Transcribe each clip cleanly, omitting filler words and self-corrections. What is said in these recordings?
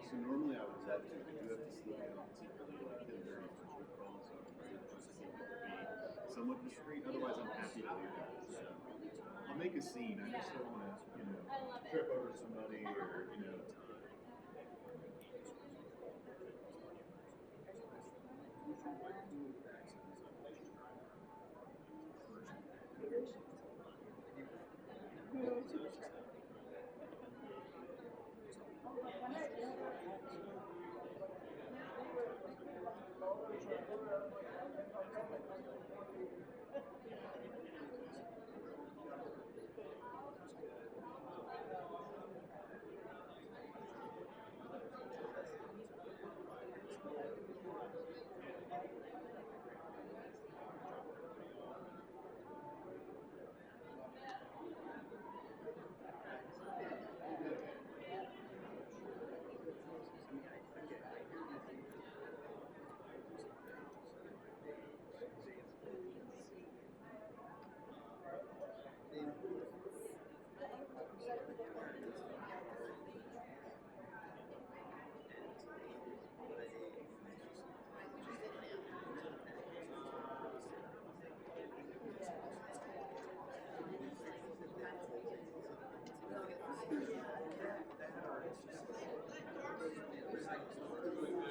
So normally I was at to, but you have to slow down secretly, like the very short calls, so I'm afraid to just keep it to be somewhat discreet. Otherwise, I'm happy to do that. So I'll make a scene. I just don't want to, trip over somebody or,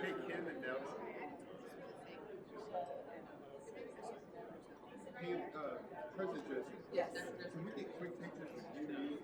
take him and notes. Hey, President Joseph. Yes. Can we get quick pictures of you?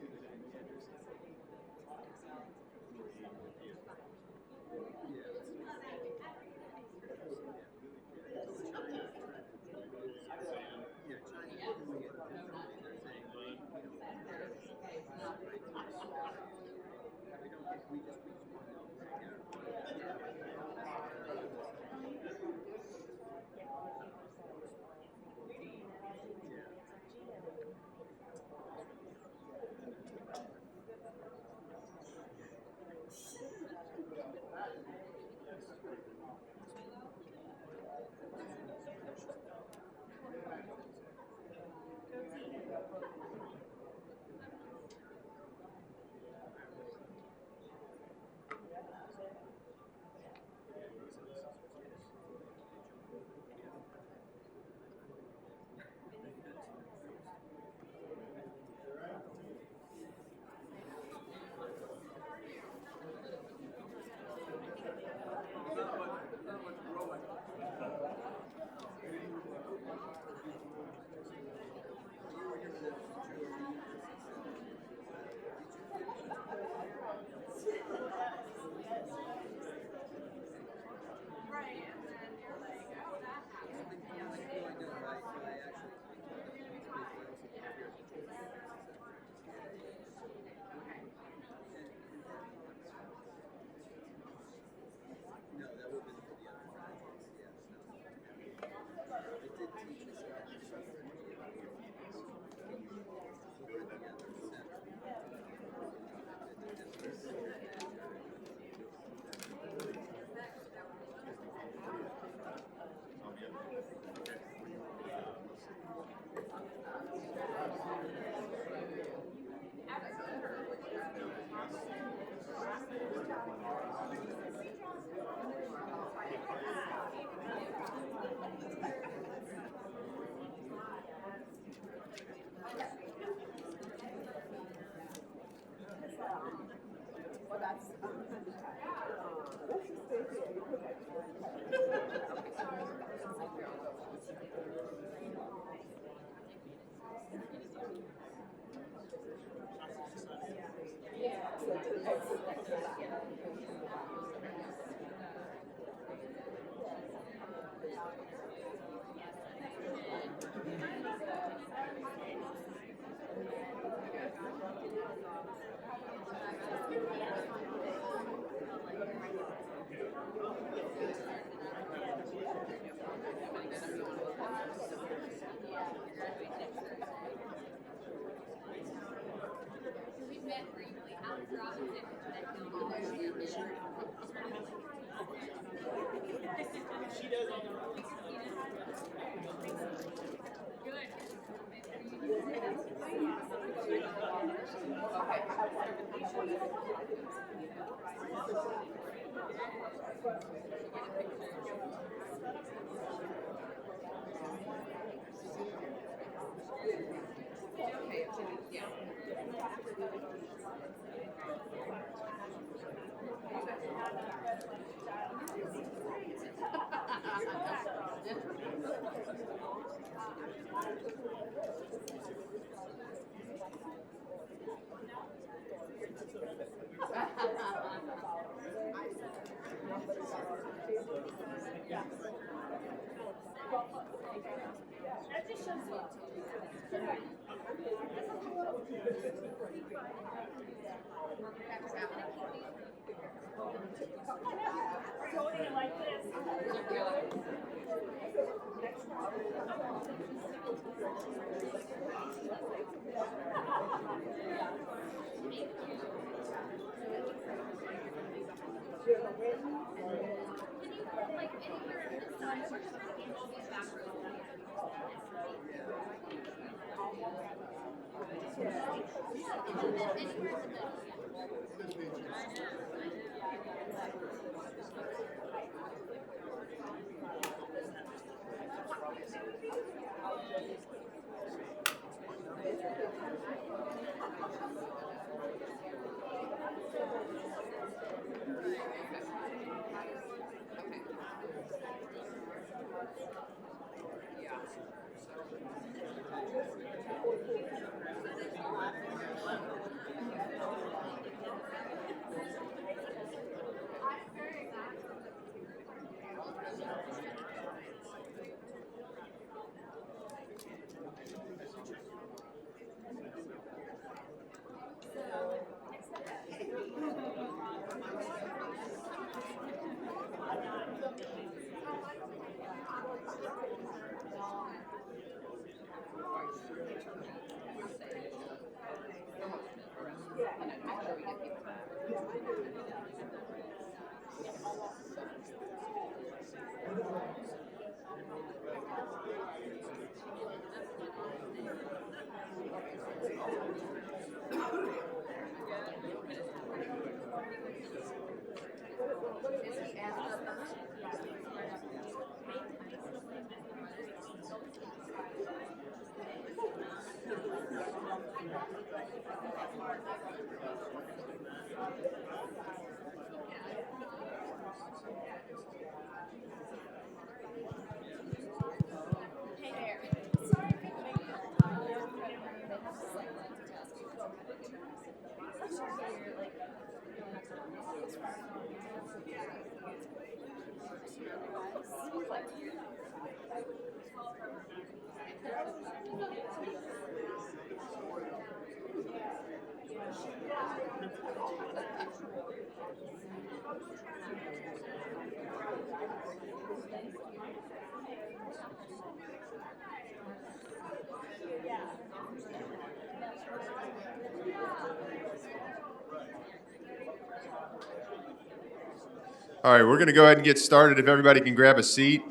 All right, we're going to go ahead and get started. If everybody can grab a seat.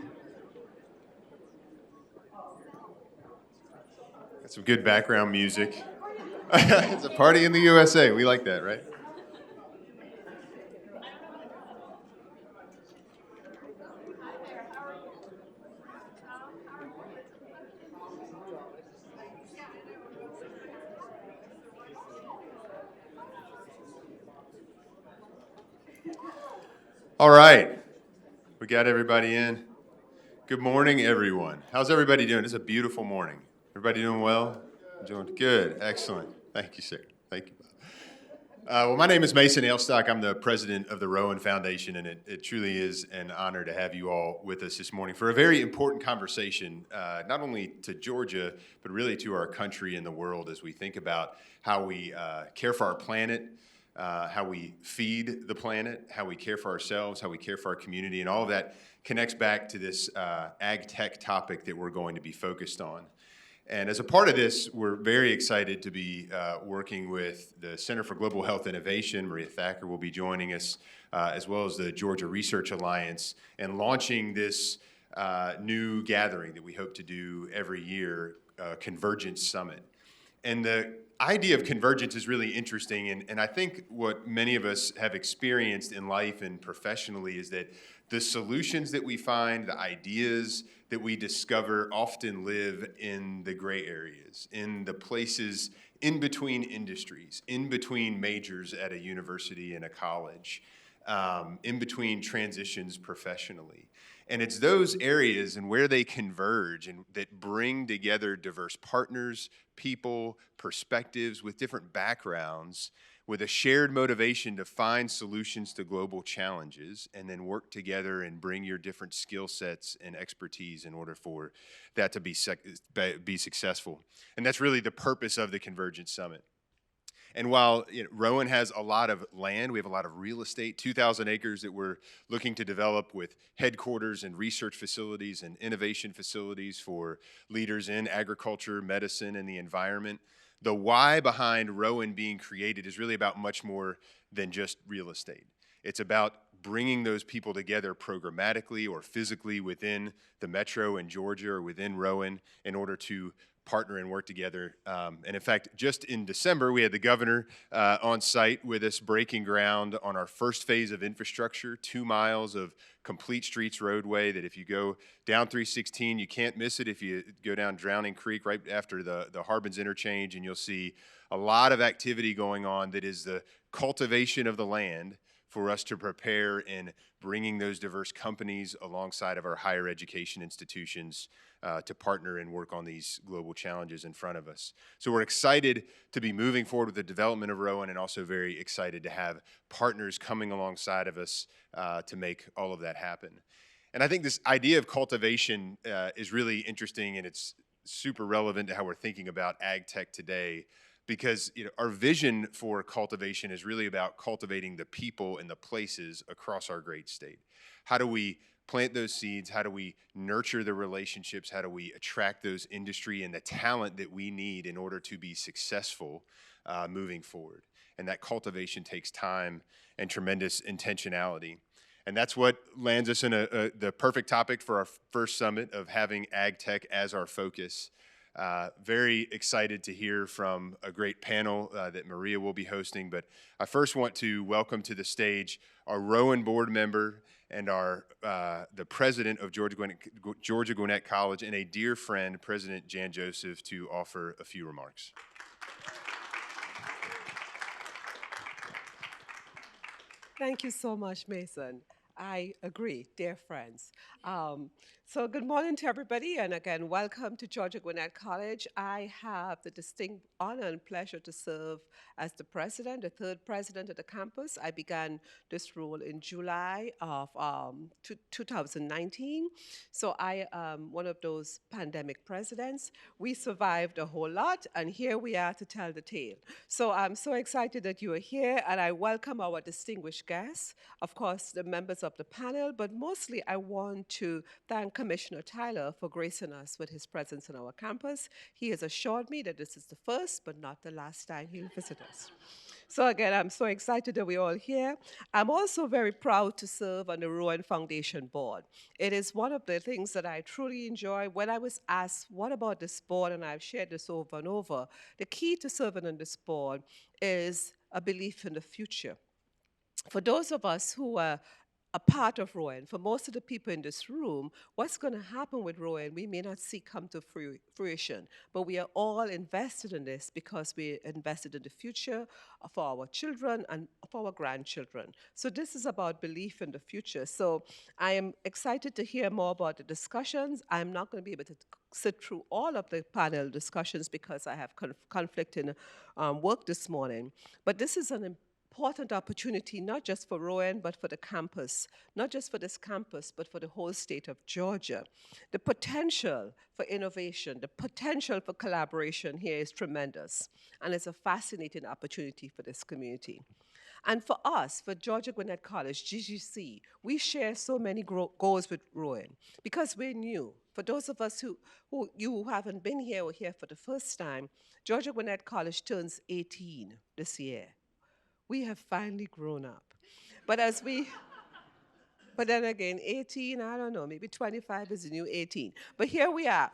Got some good background music. It's a party in the USA. We like that, right? All right, we got everybody in. Good morning, everyone. How's everybody doing? It's a beautiful morning. Everybody doing well? Doing good. Excellent. Thank you, sir. Thank you. Well, my name is Mason Ailstock. I'm the president of the Rowen Foundation, and it truly is an honor to have you all with us this morning for a very important conversation, not only to Georgia, but really to our country and the world as we think about how we care for our planet, how we feed the planet, how we care for ourselves, how we care for our community, and all of that connects back to this ag tech topic that we're going to be focused on. And as a part of this, we're very excited to be working with the Center for Global Health Innovation. Maria Thacker will be joining us, as well as the Georgia Research Alliance, and launching this new gathering that we hope to do every year, Convergence Summit. And the idea of convergence is really interesting, and I think what many of us have experienced in life and professionally is that the solutions that we find, the ideas that we discover often live in the gray areas, in the places in between industries, in between majors at a university and a college, in between transitions professionally. And it's those areas and where they converge and that bring together diverse partners, people, perspectives with different backgrounds, with a shared motivation to find solutions to global challenges, and then work together and bring your different skill sets and expertise in order for that to be successful. And that's really the purpose of the Convergence Summit. And while Rowen has a lot of land, we have a lot of real estate, 2,000 acres that we're looking to develop with headquarters and research facilities and innovation facilities for leaders in agriculture, medicine, and the environment. The why behind Rowen being created is really about much more than just real estate. It's about bringing those people together programmatically or physically within the metro in Georgia or within Rowen in order to partner and work together. And in fact, just in December, we had the governor on site with us breaking ground on our first phase of infrastructure, 2 miles of complete streets roadway that if you go down 316, you can't miss it if you go down Drowning Creek right after the Harbin's interchange, and you'll see a lot of activity going on that is the cultivation of the land for us to prepare in bringing those diverse companies alongside of our higher education institutions to partner and work on these global challenges in front of us. So we're excited to be moving forward with the development of Rowen, and also very excited to have partners coming alongside of us to make all of that happen. And I think this idea of cultivation is really interesting, and it's super relevant to how we're thinking about ag tech today, because our vision for cultivation is really about cultivating the people and the places across our great state. How do we plant those seeds? How do we nurture the relationships? How do we attract those industry and the talent that we need in order to be successful moving forward? And that cultivation takes time and tremendous intentionality. And that's what lands us in the perfect topic for our first summit of having ag tech as our focus. Very excited to hear from a great panel that Maria will be hosting, but I first want to welcome to the stage our Rowen board member and the president of Georgia Gwinnett College, and a dear friend, President Jan Joseph, to offer a few remarks. Thank you so much, Mason. I agree, dear friends. So good morning to everybody, and again, welcome to Georgia Gwinnett College. I have the distinct honor and pleasure to serve as the president, the third president of the campus. I began this role in July of 2019. So I am one of those pandemic presidents. We survived a whole lot, and here we are to tell the tale. So I'm so excited that you are here, and I welcome our distinguished guests, of course, the members of the panel, but mostly I want to thank Commissioner Tyler for gracing us with his presence on our campus. He has assured me that this is the first but not the last time he'll visit us. So again, I'm so excited that we're all here. I'm also very proud to serve on the Rowen Foundation board. It is one of the things that I truly enjoy. When I was asked, what about this board, and I've shared this over and over, the key to serving on this board is a belief in the future. For those of us who are a part of Rowan. For most of the people in this room, what's going to happen with Rowan, we may not see come to fruition, but we are all invested in this because we're invested in the future for our children and for our grandchildren. So this is about belief in the future. So I am excited to hear more about the discussions. I'm not going to be able to sit through all of the panel discussions because I have conflict in work this morning. But this is an important opportunity, not just for Rowan, but for the campus, not just for this campus, but for the whole state of Georgia. The potential for innovation, the potential for collaboration here is tremendous, and it's a fascinating opportunity for this community. And for us, for Georgia Gwinnett College, GGC, we share so many goals with Rowan because we're new. For those of us who haven't been here or here for the first time, Georgia Gwinnett College turns 18 this year. We have finally grown up. But as we, but then again, 18, I don't know, maybe 25 is the new 18. But here we are.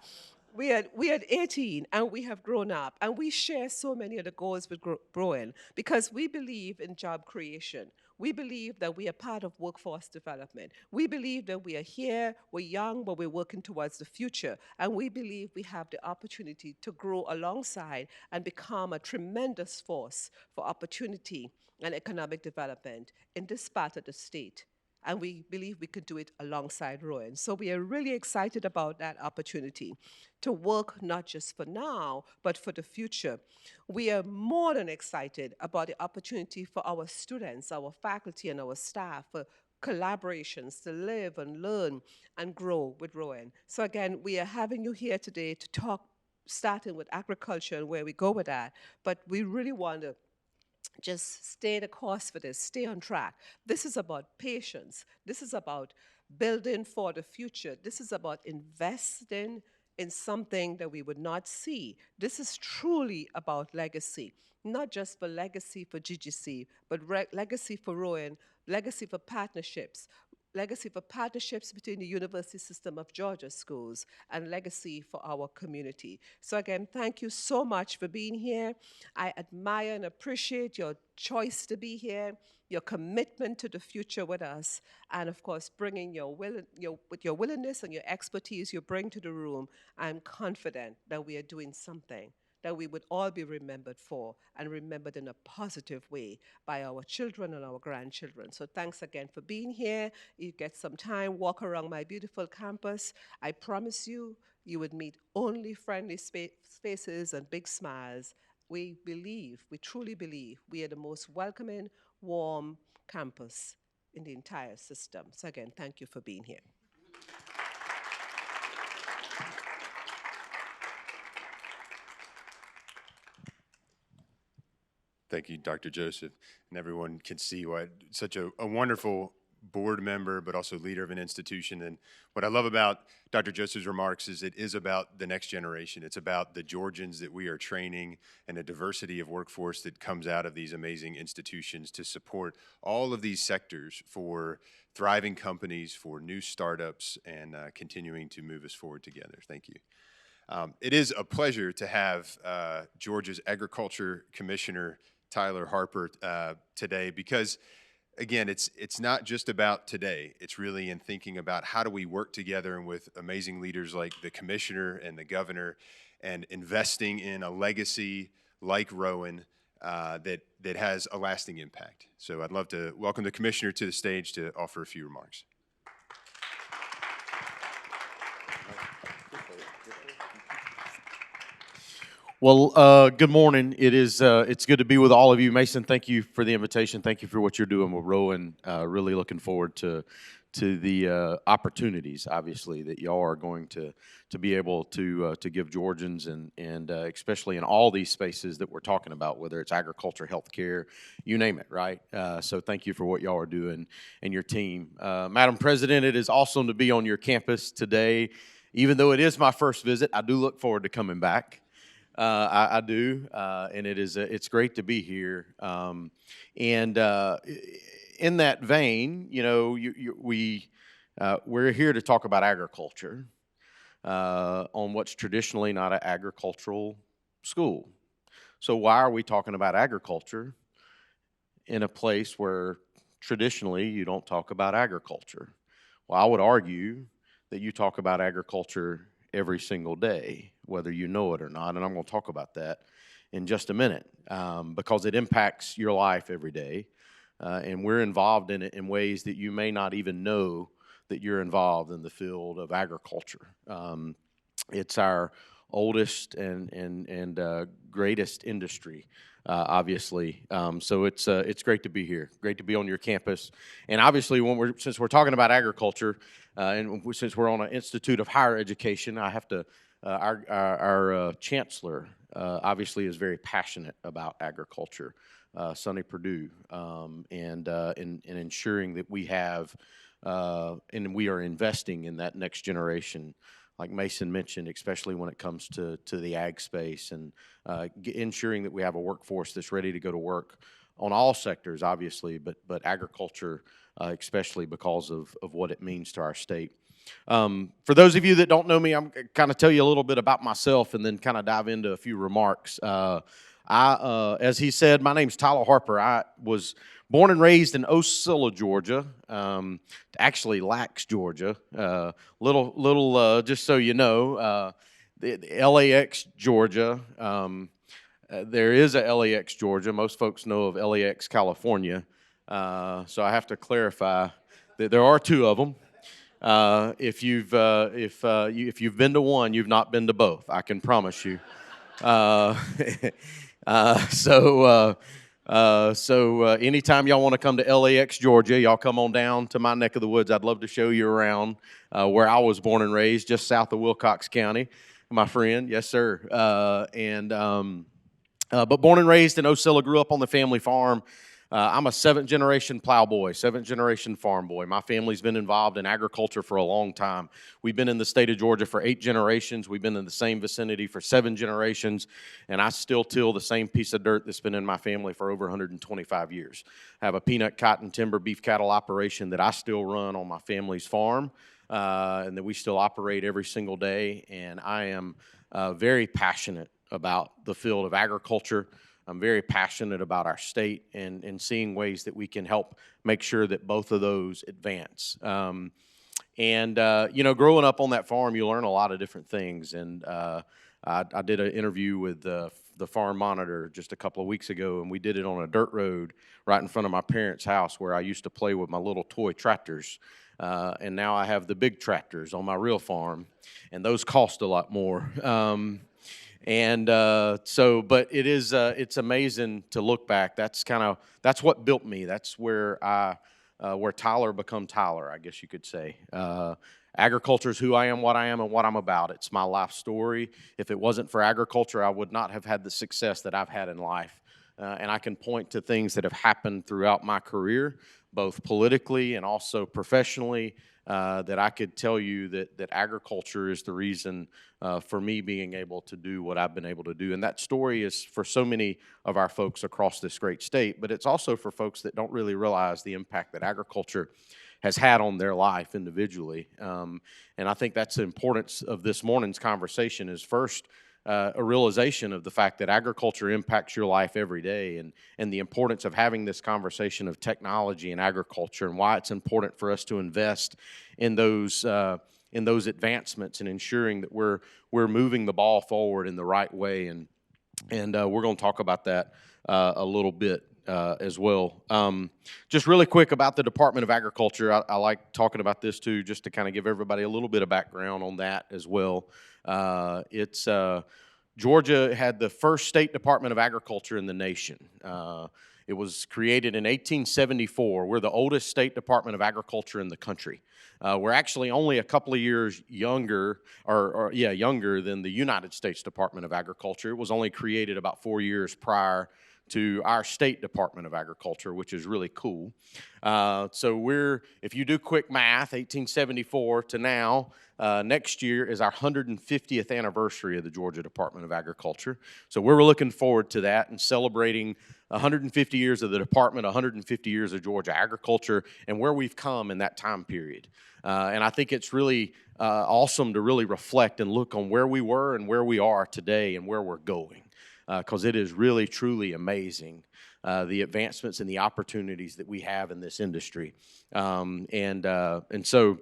We are 18 and we have grown up and we share so many of the goals with Rowan because we believe in job creation. We believe that we are part of workforce development. We believe that we are here, we're young, but we're working towards the future. And we believe we have the opportunity to grow alongside and become a tremendous force for opportunity and economic development in this part of the state. And we believe we could do it alongside Rowan. So we are really excited about that opportunity to work not just for now, but for the future. We are more than excited about the opportunity for our students, our faculty, and our staff for collaborations to live and learn and grow with Rowan. So again, we are having you here today to talk, starting with agriculture and where we go with that. But we really want to just stay the course for this, stay on track. This is about patience. This is about building for the future. This is about investing in something that we would not see. This is truly about legacy, not just for legacy for GGC, but legacy for Rowan, legacy for partnerships, legacy for partnerships between the University System of Georgia schools, and legacy for our community. So again, thank you so much for being here. I admire and appreciate your choice to be here, your commitment to the future with us, and of course, bringing with your willingness and your expertise you bring to the room. I'm confident that we are doing something that we would all be remembered for and remembered in a positive way by our children and our grandchildren. So thanks again for being here. You get some time, walk around my beautiful campus. I promise you, you would meet only friendly faces and big smiles. We truly believe we are the most welcoming, warm campus in the entire system. So again, thank you for being here. Thank you, Dr. Joseph. And everyone can see what such a wonderful board member, but also leader of an institution. And what I love about Dr. Joseph's remarks is it is about the next generation. It's about the Georgians that we are training and a diversity of workforce that comes out of these amazing institutions to support all of these sectors for thriving companies, for new startups, and continuing to move us forward together. Thank you. It is a pleasure to have Georgia's Agriculture Commissioner, Tyler Harper, today because, again, it's not just about today. It's really in thinking about how do we work together and with amazing leaders like the commissioner and the governor and investing in a legacy like Rowan that has a lasting impact. So I'd love to welcome the commissioner to the stage to offer a few remarks. Well, good morning. It's good to be with all of you. Mason, thank you for the invitation. Thank you for what you're doing with Rowan. Really looking forward to the opportunities, obviously, that y'all are going to be able to give Georgians and especially in all these spaces that we're talking about, whether it's agriculture, healthcare, you name it, right? So thank you for what y'all are doing and your team. Madam President, it is awesome to be on your campus today. Even though it is my first visit, I do look forward to coming back. I do, and it's great to be here. In that vein, you know, we're here to talk about agriculture on what's traditionally not an agricultural school. So why are we talking about agriculture in a place where traditionally you don't talk about agriculture. Well, I would argue that you talk about agriculture every single day, whether you know it or not, and I'm going to talk about that in just a minute, because it impacts your life every day, and we're involved in it in ways that you may not even know that you're involved in the field of agriculture. It's our oldest and greatest industry, obviously. So it's great to be here. Great to be on your campus. And obviously, since we're talking about agriculture, since we're on an Institute of Higher Education, I have to. Our chancellor obviously is very passionate about agriculture, Sonny Perdue, and ensuring that we have and we are investing in that next generation, like Mason mentioned, especially when it comes to the ag space, and ensuring that we have a workforce that's ready to go to work on all sectors, obviously, but agriculture especially because of what it means to our state. For those of you that don't know me, I'm kind of tell you a little bit about myself and then kind of dive into a few remarks. As he said, my name's Tyler Harper. I was born and raised in Ocilla, Georgia, actually Lax, Georgia. Just so you know, the LAX, Georgia. There is a LAX, Georgia. Most folks know of LAX, California. So I have to clarify that there are two of them. If you've been to one, you've not been to both. I can promise you. So anytime y'all want to come to LAX, Georgia, y'all come on down to my neck of the woods. I'd love to show you around where I was born and raised, just south of Wilcox County. My friend, yes sir. But born and raised in Ocilla, grew up on the family farm. I'm a seventh-generation plowboy, seventh-generation farm boy. My family's been involved in agriculture for a long time. We've been in the state of Georgia for 8 generations. We've been in the same vicinity for 7 generations, and I still till the same piece of dirt that's been in my family for over 125 years. I have a peanut, cotton, timber, beef cattle operation that I still run on my family's farm, and that we still operate every single day, and I am very passionate about the field of agriculture. I'm very passionate about our state and seeing ways that we can help make sure that both of those advance. Growing up on that farm, you learn a lot of different things. And I did an interview with the Farm Monitor just a couple of weeks ago, and we did it on a dirt road right in front of my parents' house where I used to play with my little toy tractors. And now I have the big tractors on my real farm, and those cost a lot more. But it's amazing to look back. That's what built me. That's where Tyler become Tyler, I guess you could say. Agriculture is who I am, and what I'm about. It's my life story. If it wasn't for agriculture, I would not have had the success that I've had in life. And I can point to things that have happened throughout my career, both politically and also professionally, that I could tell you that agriculture is the reason for me being able to do what I've been able to do. And that story is for so many of our folks across this great state, but it's also for folks that don't really realize the impact that agriculture has had on their life individually. And I think that's the importance of this morning's conversation is first, a realization of the fact that agriculture impacts your life every day, and the importance of having this conversation of technology and agriculture, and why it's important for us to invest in those advancements and ensuring that we're moving the ball forward in the right way. And we're going to talk about that a little bit as well. Just really quick about the Department of Agriculture. I like talking about this too, just to kind of give everybody a little bit of background on that as well. Georgia had the first state Department of Agriculture in the nation. It was created in 1874. We're the oldest state Department of Agriculture in the country. We're actually only a couple of years younger than the United States Department of Agriculture. It was only created about 4 years prior to our state Department of Agriculture, which is really cool. If you do quick math, 1874 to now, next year is our 150th anniversary of the Georgia Department of Agriculture. So we're looking forward to that and celebrating 150 years of the department, 150 years of Georgia agriculture, and where we've come in that time period. And I think it's really awesome to really reflect and look on where we were and where we are today and where we're going. because it is really, truly amazing, the advancements and the opportunities that we have in this industry. And so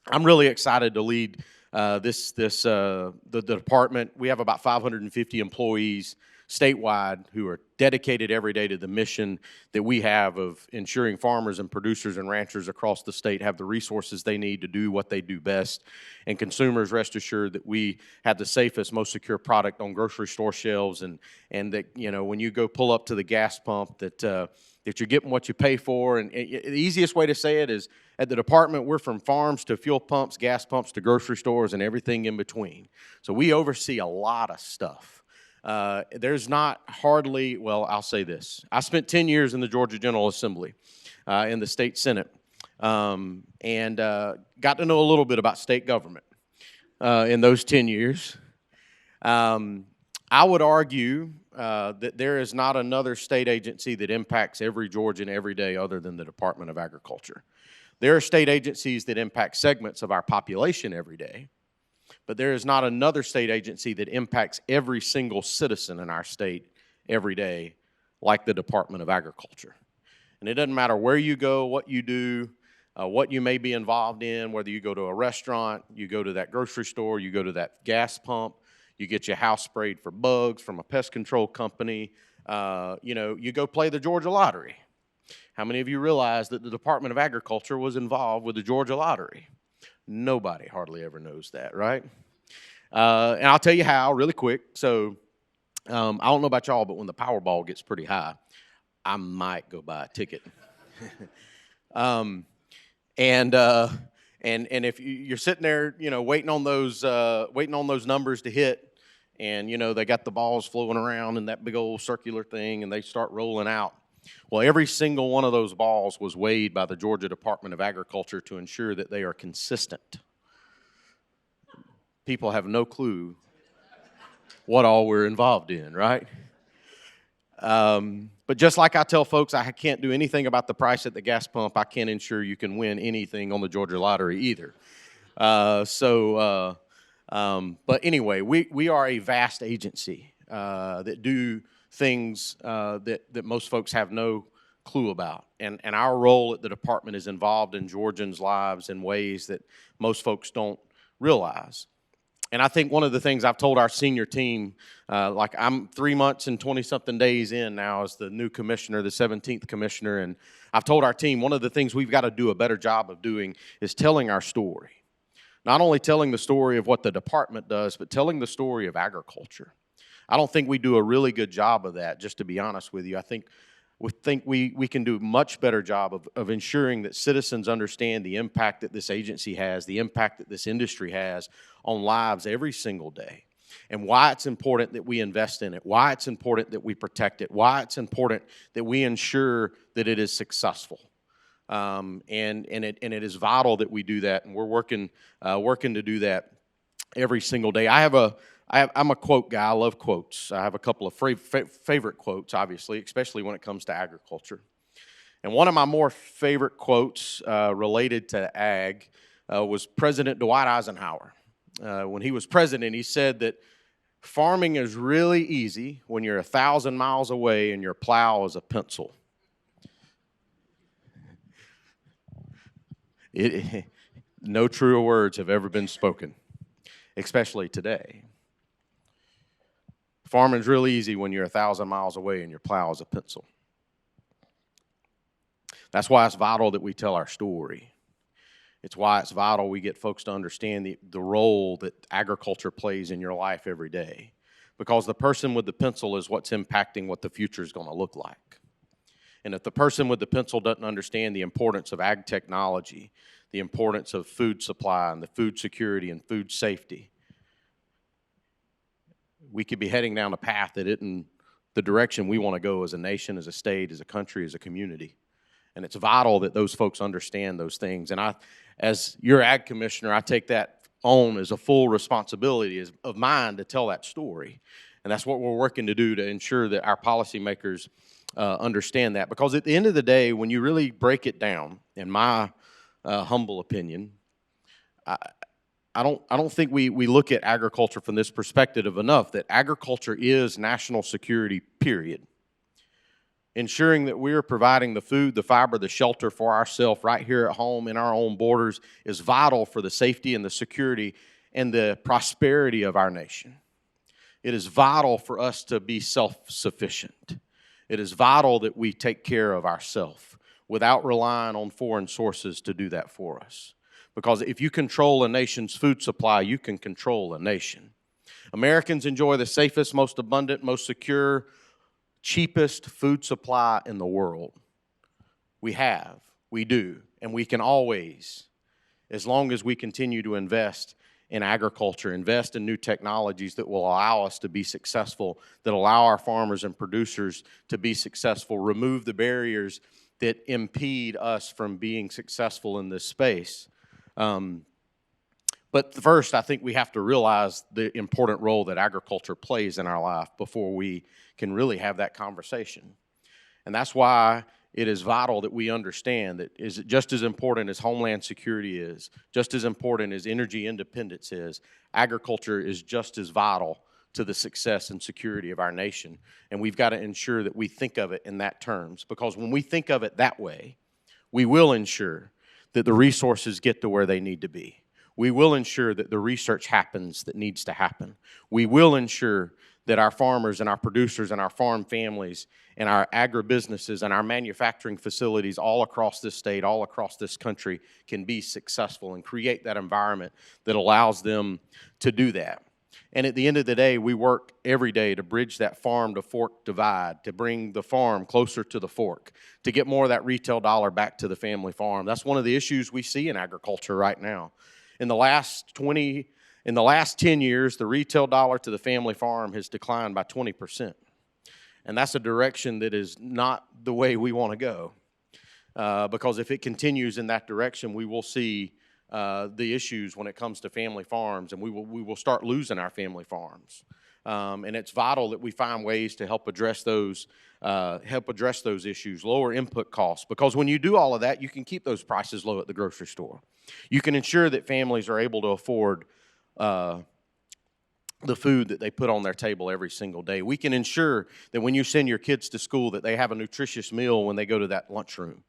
I'm really excited to lead the department. We have about 550 employees statewide who are dedicated every day to the mission that we have of ensuring farmers and producers and ranchers across the state have the resources they need to do what they do best. And consumers rest assured that we have the safest, most secure product on grocery store shelves, and that, you know, when you go pull up to the gas pump, that you're getting what you pay for. And the easiest way to say it is, at the department, we're from farms to fuel pumps, gas pumps to grocery stores, and everything in between. So we oversee a lot of stuff. There's not hardly, well, I'll say this. I spent 10 years in the Georgia General Assembly, in the state Senate, and got to know a little bit about state government in those 10 years. I would argue that there is not another state agency that impacts every Georgian every day other than the Department of Agriculture. There are state agencies that impact segments of our population every day, but there is not another state agency that impacts every single citizen in our state every day like the Department of Agriculture. And it doesn't matter where you go, what you do, what you may be involved in, whether you go to a restaurant, you go to that grocery store, you go to that gas pump, you get your house sprayed for bugs from a pest control company, you go play the Georgia Lottery. How many of you realize that the Department of Agriculture was involved with the Georgia Lottery? Nobody hardly ever knows that, right? And I'll tell you how really quick. So I don't know about y'all, but when the Powerball gets pretty high, I might go buy a ticket. And if you're sitting there, waiting on those numbers to hit, and they got the balls flowing around in that big old circular thing, and they start rolling out. Well, every single one of those balls was weighed by the Georgia Department of Agriculture to ensure that they are consistent. People have no clue what all we're involved in, right? But just like I tell folks, I can't do anything about the price at the gas pump, I can't ensure you can win anything on the Georgia Lottery either. But anyway, we are a vast agency that do things that most folks have no clue about. And our role at the department is involved in Georgians' lives in ways that most folks don't realize. And I think one of the things I've told our senior team, like I'm 3 months and 20-something days in now as the new commissioner, the 17th commissioner, and I've told our team one of the things we've got to do a better job of doing is telling our story. Not only telling the story of what the department does, but telling the story of agriculture. I don't think we do a really good job of that, just to be honest with you. I think we can do a much better job of ensuring that citizens understand the impact that this agency has, the impact that this industry has on lives every single day, and why it's important that we invest in it, why it's important that we protect it, why it's important that we ensure that it is successful. And it is vital that we do that, and we're working to do that every single day. I'm a quote guy. I love quotes. I have a couple of favorite quotes, obviously, especially when it comes to agriculture. And one of my more favorite quotes related to ag was President Dwight Eisenhower. When he was president, he said that farming is really easy when you're 1,000 miles away and your plow is a pencil. No truer words have ever been spoken, especially today. Farming's real easy when you're 1,000 miles away and your plow is a pencil. That's why it's vital that we tell our story. It's why it's vital we get folks to understand the role that agriculture plays in your life every day. Because the person with the pencil is what's impacting what the future is going to look like. And if the person with the pencil doesn't understand the importance of ag technology, the importance of food supply and the food security and food safety, we could be heading down a path that isn't the direction we want to go as a nation, as a state, as a country, as a community. And it's vital that those folks understand those things. And I, as your ag commissioner, I take that on as a full responsibility of mine to tell that story. And that's what we're working to do to ensure that our policymakers understand that. Because at the end of the day, when you really break it down, in my humble opinion, I don't think we look at agriculture from this perspective enough, that agriculture is national security, period. Ensuring that we are providing the food, the fiber, the shelter for ourselves right here at home in our own borders is vital for the safety and the security and the prosperity of our nation. It is vital for us to be self-sufficient. It is vital that we take care of ourselves without relying on foreign sources to do that for us. Because if you control a nation's food supply, you can control a nation. Americans enjoy the safest, most abundant, most secure, cheapest food supply in the world. We do, and we can always, as long as we continue to invest in agriculture, invest in new technologies that will allow us to be successful, that allow our farmers and producers to be successful, remove the barriers that impede us from being successful in this space. But first, I think we have to realize the important role that agriculture plays in our life before we can really have that conversation. And that's why it is vital that we understand that is just as important as homeland security is, just as important as energy independence is, agriculture is just as vital to the success and security of our nation. And we've got to ensure that we think of it in that terms, because when we think of it that way, we will ensure that the resources get to where they need to be. We will ensure that the research happens that needs to happen. We will ensure that our farmers and our producers and our farm families and our agribusinesses and our manufacturing facilities all across this state, all across this country can be successful and create that environment that allows them to do that. And at the end of the day, we work every day to bridge that farm to fork divide, to bring the farm closer to the fork, to get more of that retail dollar back to the family farm. That's one of the issues we see in agriculture right now. In the last 10 years, the retail dollar to the family farm has declined by 20%. And that's a direction that is not the way we want to go. Because if it continues in that direction, we will see the issues when it comes to family farms, and we will start losing our family farms. And it's vital that we find ways to help address those issues, lower input costs. Because when you do all of that, you can keep those prices low at the grocery store. You can ensure that families are able to afford the food that they put on their table every single day. We can ensure that when you send your kids to school that they have a nutritious meal when they go to that lunchroom,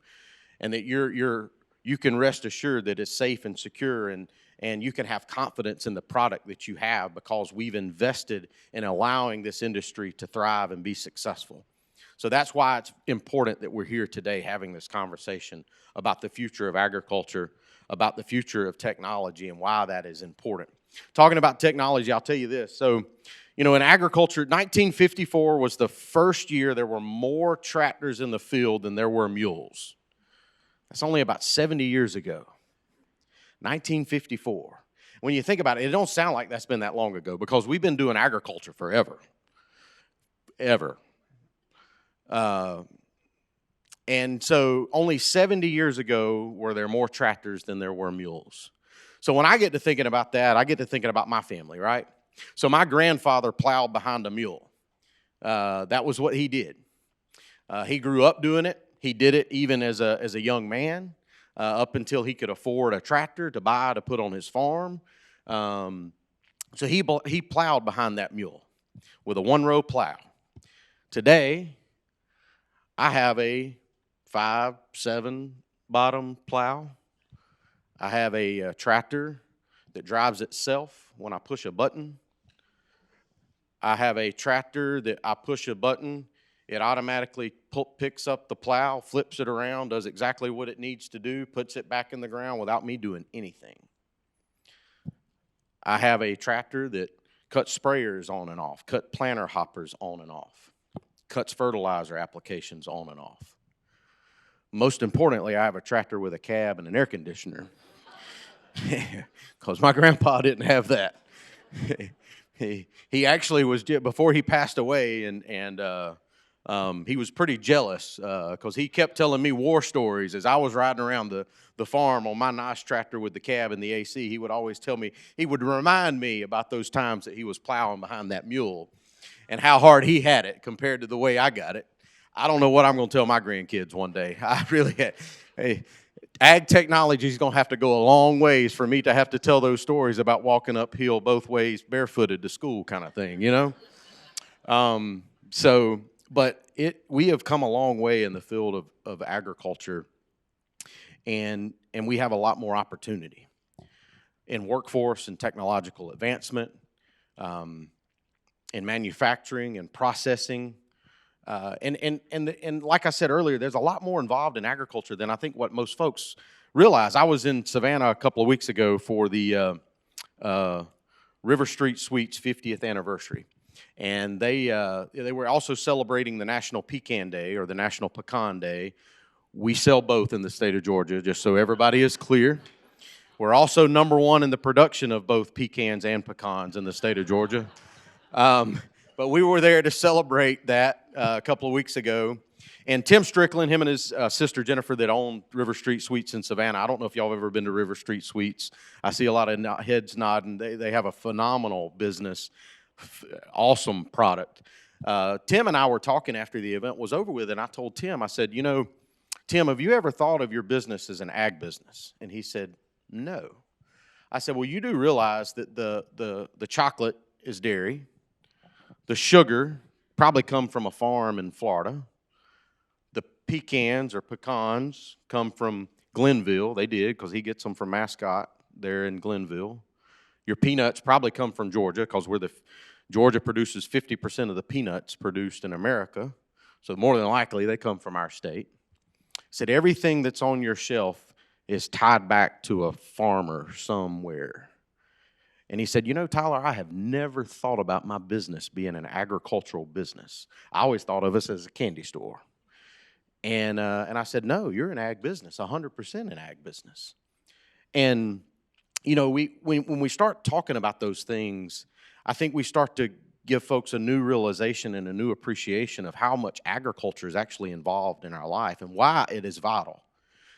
and that you can rest assured that it's safe and secure, and you can have confidence in the product that you have because we've invested in allowing this industry to thrive and be successful. So that's why it's important that we're here today having this conversation about the future of agriculture, about the future of technology, and why that is important. Talking about technology, I'll tell you this. So, in agriculture, 1954 was the first year there were more tractors in the field than there were mules. That's only about 70 years ago. 1954. When you think about it, it don't sound like that's been that long ago, because we've been doing agriculture forever. Ever. And so only 70 years ago were there more tractors than there were mules. So when I get to thinking about that, I get to thinking about my family, right? So my grandfather plowed behind a mule. That was what he did. He grew up doing it. He did it even as a young man, up until he could afford a tractor to buy to put on his farm. So he plowed behind that mule with a one-row plow. Today, I have a 5-7 bottom plow. I have a tractor that drives itself when I push a button. I have a tractor that I push a button, it automatically picks up the plow, flips it around, does exactly what it needs to do, puts it back in the ground without me doing anything. I have a tractor that cuts sprayers on and off, cut planter hoppers on and off, cuts fertilizer applications on and off. Most importantly, I have a tractor with a cab and an air conditioner, because my grandpa didn't have that. He actually was, before he passed away, and he was pretty jealous, because he kept telling me war stories as I was riding around the farm on my nice tractor with the cab and the AC. He would always tell me, he would remind me about those times that he was plowing behind that mule and how hard he had it compared to the way I got it. I don't know what I'm going to tell my grandkids one day. I really had. Hey, Ag technology is going to have to go a long ways for me to have to tell those stories about walking uphill both ways barefooted to school kind of thing, you know? We have come a long way in the field of agriculture, and we have a lot more opportunity in workforce and technological advancement, in manufacturing and processing. And like I said earlier, there's a lot more involved in agriculture than I think what most folks realize. I was in Savannah a couple of weeks ago for the River Street Sweets 50th anniversary. And they were also celebrating the National Pecan Day or the National Pecan Day. We sell both in the state of Georgia, just so everybody is clear. We're also #1 in the production of both pecans and pecans in the state of Georgia. But we were there to celebrate that a couple of weeks ago. And Tim Strickland, him and his sister Jennifer that own River Street Sweets in Savannah. I don't know if y'all have ever been to River Street Sweets. I see a lot of heads nodding. They have a phenomenal business, awesome product. Tim and I were talking after the event was over with, and I told Tim, I said, you know, Tim, have you ever thought of your business as an ag business? And he said, no. I said, well, you do realize that the chocolate is dairy. The sugar probably come from a farm in Florida. The pecans or pecans come from Glenville. They did because he gets them from Mascot there in Glenville. Your peanuts probably come from Georgia because Georgia produces 50% of the peanuts produced in America. So more than likely they come from our state. Said everything that's on your shelf is tied back to a farmer somewhere. And he said, you know, Tyler, I have never thought about my business being an agricultural business. I always thought of us as a candy store. And I said, no, you're an ag business, 100% an ag business. And, you know, when we start talking about those things, I think we start to give folks a new realization and a new appreciation of how much agriculture is actually involved in our life and why it is vital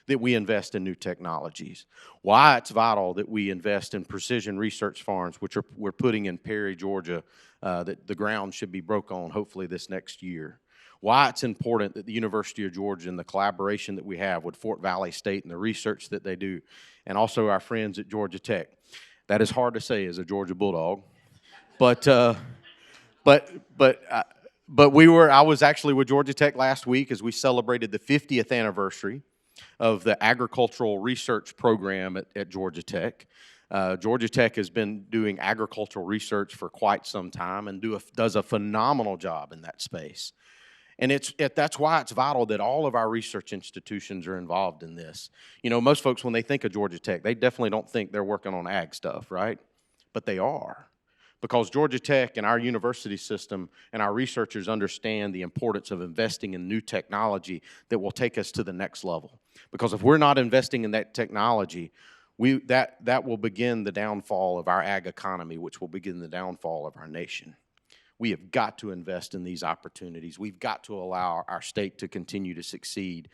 that we invest in new technologies, why it's vital that we invest in precision research farms, which we're putting in Perry, Georgia, that the ground should be broke on hopefully this next year, why it's important that the University of Georgia and the collaboration that we have with Fort Valley State and the research that they do, and also our friends at Georgia Tech. That is hard to say as a Georgia Bulldog, but I was actually with Georgia Tech last week as we celebrated the 50th anniversary of the agricultural research program at Georgia Tech. Georgia Tech has been doing agricultural research for quite some time and does a phenomenal job in that space. And that's why it's vital that all of our research institutions are involved in this. You know, most folks, when they think of Georgia Tech, they definitely don't think they're working on ag stuff, right? But they are. Because Georgia Tech and our university system and our researchers understand the importance of investing in new technology that will take us to the next level. Because if we're not investing in that technology, that will begin the downfall of our ag economy, which will begin the downfall of our nation. We have got to invest in these opportunities. We've got to allow our state to continue to succeed.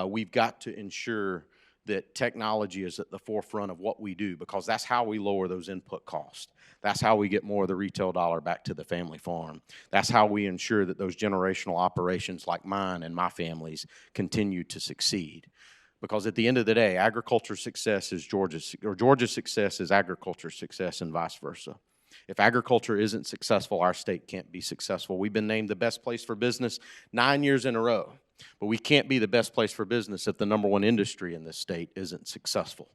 We've got to ensure that technology is at the forefront of what we do, because that's how we lower those input costs. That's how we get more of the retail dollar back to the family farm. That's how we ensure that those generational operations like mine and my family's continue to succeed. Because at the end of the day, agriculture success is Georgia's success is agriculture success, and vice versa. If agriculture isn't successful, our state can't be successful. We've been named the best place for business 9 years in a row, but we can't be the best place for business if the #1 industry in this state isn't successful.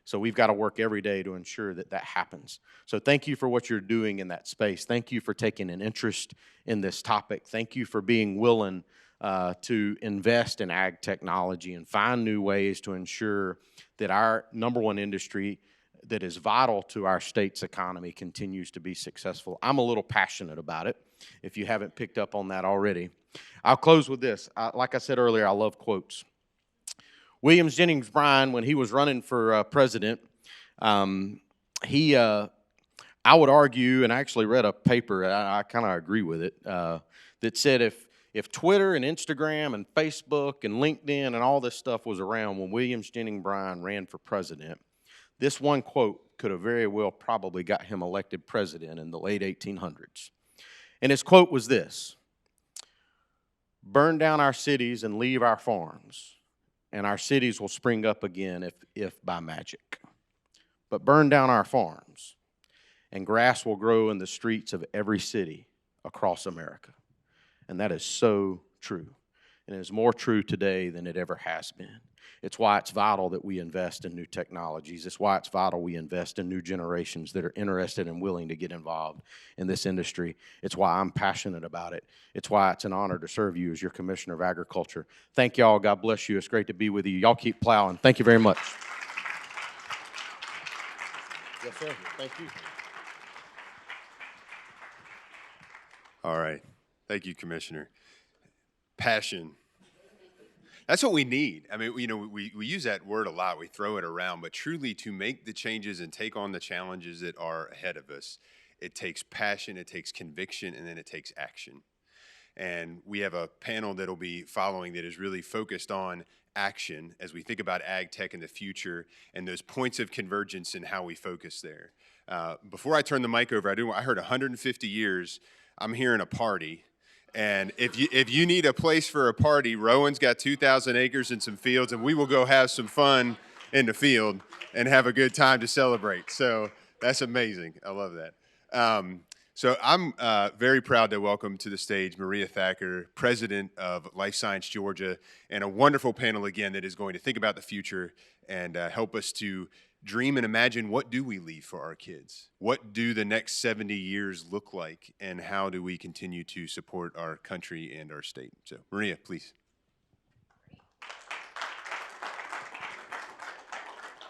So we've got to work every day to ensure that that happens. So thank you for what you're doing in that space. Thank you for taking an interest in this topic. Thank you for being willing to invest in ag technology and find new ways to ensure that our #1 industry that is vital to our state's economy continues to be successful. I'm a little passionate about it, if you haven't picked up on that already. I'll close with this. Like I said earlier, I love quotes. William Jennings Bryan, when he was running for president, I would argue, and I actually read a paper, I kind of agree with it, that said if Twitter and Instagram and Facebook and LinkedIn and all this stuff was around when William Jennings Bryan ran for president, this one quote could have very well probably got him elected president in the late 1800s. And his quote was this: "Burn down our cities and leave our farms. and our cities will spring up again if by magic. But burn down our farms, and grass will grow in the streets of every city across America. And that is so true. And it is more true today than it ever has been. It's why it's vital that we invest in new technologies. It's why it's vital we invest in new generations that are interested and willing to get involved in this industry. It's why I'm passionate about it. It's why it's an honor to serve you as your Commissioner of Agriculture. Thank y'all. God bless you. It's great to be with you. Y'all keep plowing. Thank you very much. Yes, sir. Thank you. All right. Thank you, Commissioner. Passion. That's what we need. I mean, we use that word a lot. We throw it around, but truly to make the changes and take on the challenges that are ahead of us, it takes passion, it takes conviction, and then it takes action. And we have a panel that'll be following that is really focused on action as we think about ag tech in the future and those points of convergence and how we focus there. Before I turn the mic over, I heard 150 years. I'm hearing a party. And if you need a place for a party, Rowen's got 2,000 acres and some fields, and we will go have some fun in the field and have a good time to celebrate. So that's amazing. I love that. So I'm very proud to welcome to the stage Maria Thacker, President of Life Science Georgia, and a wonderful panel again that is going to think about the future and help us to dream and imagine what do we leave for our kids? What do the next 70 years look like, and how do we continue to support our country and our state? So, Maria, please.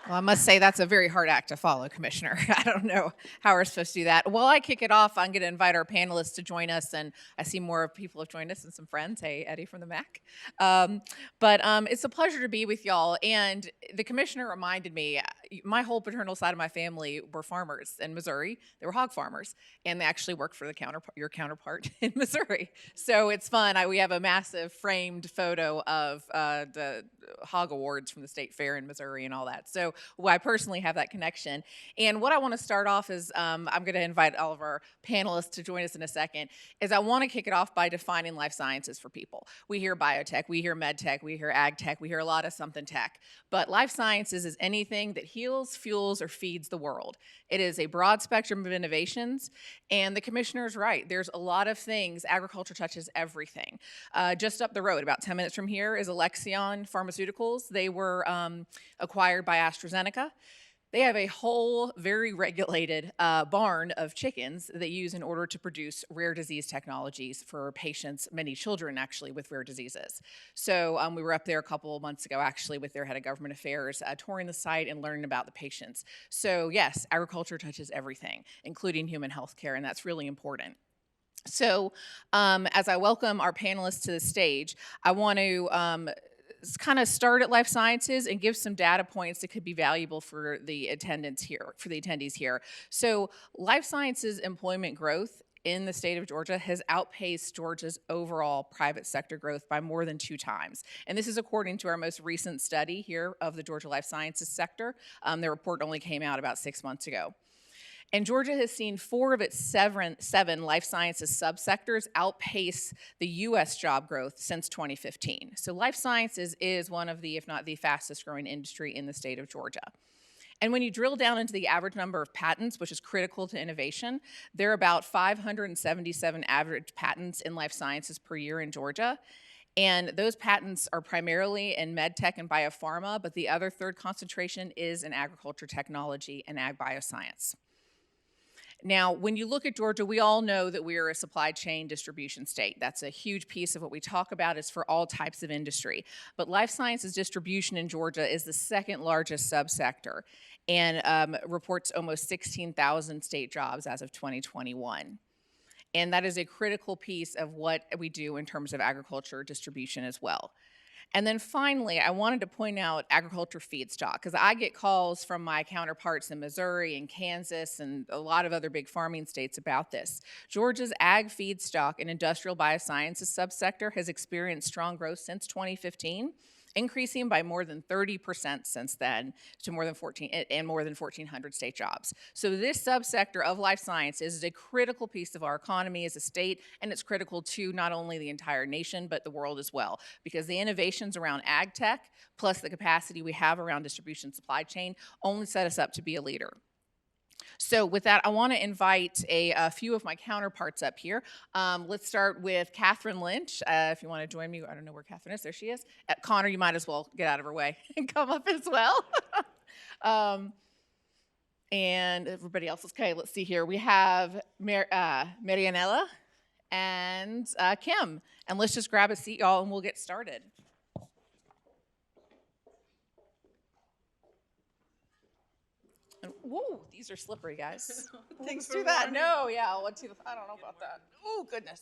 Well, I must say that's a very hard act to follow, Commissioner. I don't know how we're supposed to do that. While I kick it off, I'm going to invite our panelists to join us, and I see more people have joined us and some friends. Hey, Eddie from the MAC. But it's a pleasure to be with y'all. And the Commissioner reminded me, my whole paternal side of my family were farmers in Missouri. They were hog farmers, and they actually worked for your counterpart in Missouri. So it's fun. We have a massive framed photo of the hog awards from the state fair in Missouri and all that. So I personally have that connection. And what I want to start off is, I'm going to invite all of our panelists to join us in a second, is I want to kick it off by defining life sciences for people. We hear biotech, we hear med tech, we hear ag tech, we hear a lot of something tech. But life sciences is anything that heals, fuels, or feeds the world. It is a broad spectrum of innovations, and the Commissioner is right. There's a lot of things. Agriculture touches everything. Just up the road, about 10 minutes from here, is Alexion Pharmaceuticals. They were acquired by AstraZeneca. They have a whole, very regulated barn of chickens that they use in order to produce rare disease technologies for patients, many children actually, with rare diseases. So we were up there a couple of months ago actually with their head of government affairs, touring the site and learning about the patients. So yes, agriculture touches everything, including human health care, and that's really important. So as I welcome our panelists to the stage, I want to kind of start at life sciences and give some data points that could be valuable for the attendees here. So life sciences employment growth in the state of Georgia has outpaced Georgia's overall private sector growth by more than 2 times. And this is according to our most recent study here of the Georgia life sciences sector. The report only came out about 6 months ago. And Georgia has seen 4 of its 7 life sciences subsectors outpace the U.S. job growth since 2015. So life sciences is one of the, if not the fastest growing industry in the state of Georgia. And when you drill down into the average number of patents, which is critical to innovation, there are about 577 average patents in life sciences per year in Georgia. And those patents are primarily in med tech and biopharma, but the other third concentration is in agriculture technology and ag bioscience. Now, when you look at Georgia, we all know that we are a supply chain distribution state. That's a huge piece of what we talk about is for all types of industry. But life sciences distribution in Georgia is the 2nd largest subsector and reports almost 16,000 state jobs as of 2021. And that is a critical piece of what we do in terms of agriculture distribution as well. And then finally, I wanted to point out agriculture feedstock, because I get calls from my counterparts in Missouri and Kansas and a lot of other big farming states about this. Georgia's ag feedstock and industrial biosciences subsector has experienced strong growth since 2015. increasing by more than 30% since then to more than 1,400 state jobs. So this subsector of life science is a critical piece of our economy as a state, and it's critical to not only the entire nation, but the world as well, because the innovations around ag tech, plus the capacity we have around distribution supply chain, only set us up to be a leader. So with that, I want to invite a few of my counterparts up here. Let's start with Catherine Lynch. If you want to join me, I don't know where Catherine is. There she is. Connor, you might as well get out of her way and come up as well. And everybody else is okay. Let's see here. We have Marianela and Kim. And let's just grab a seat, y'all, and we'll get started. And, whoa, these are slippery, guys. Let's do that. No, yeah, let's see. I don't know about that. Oh, goodness.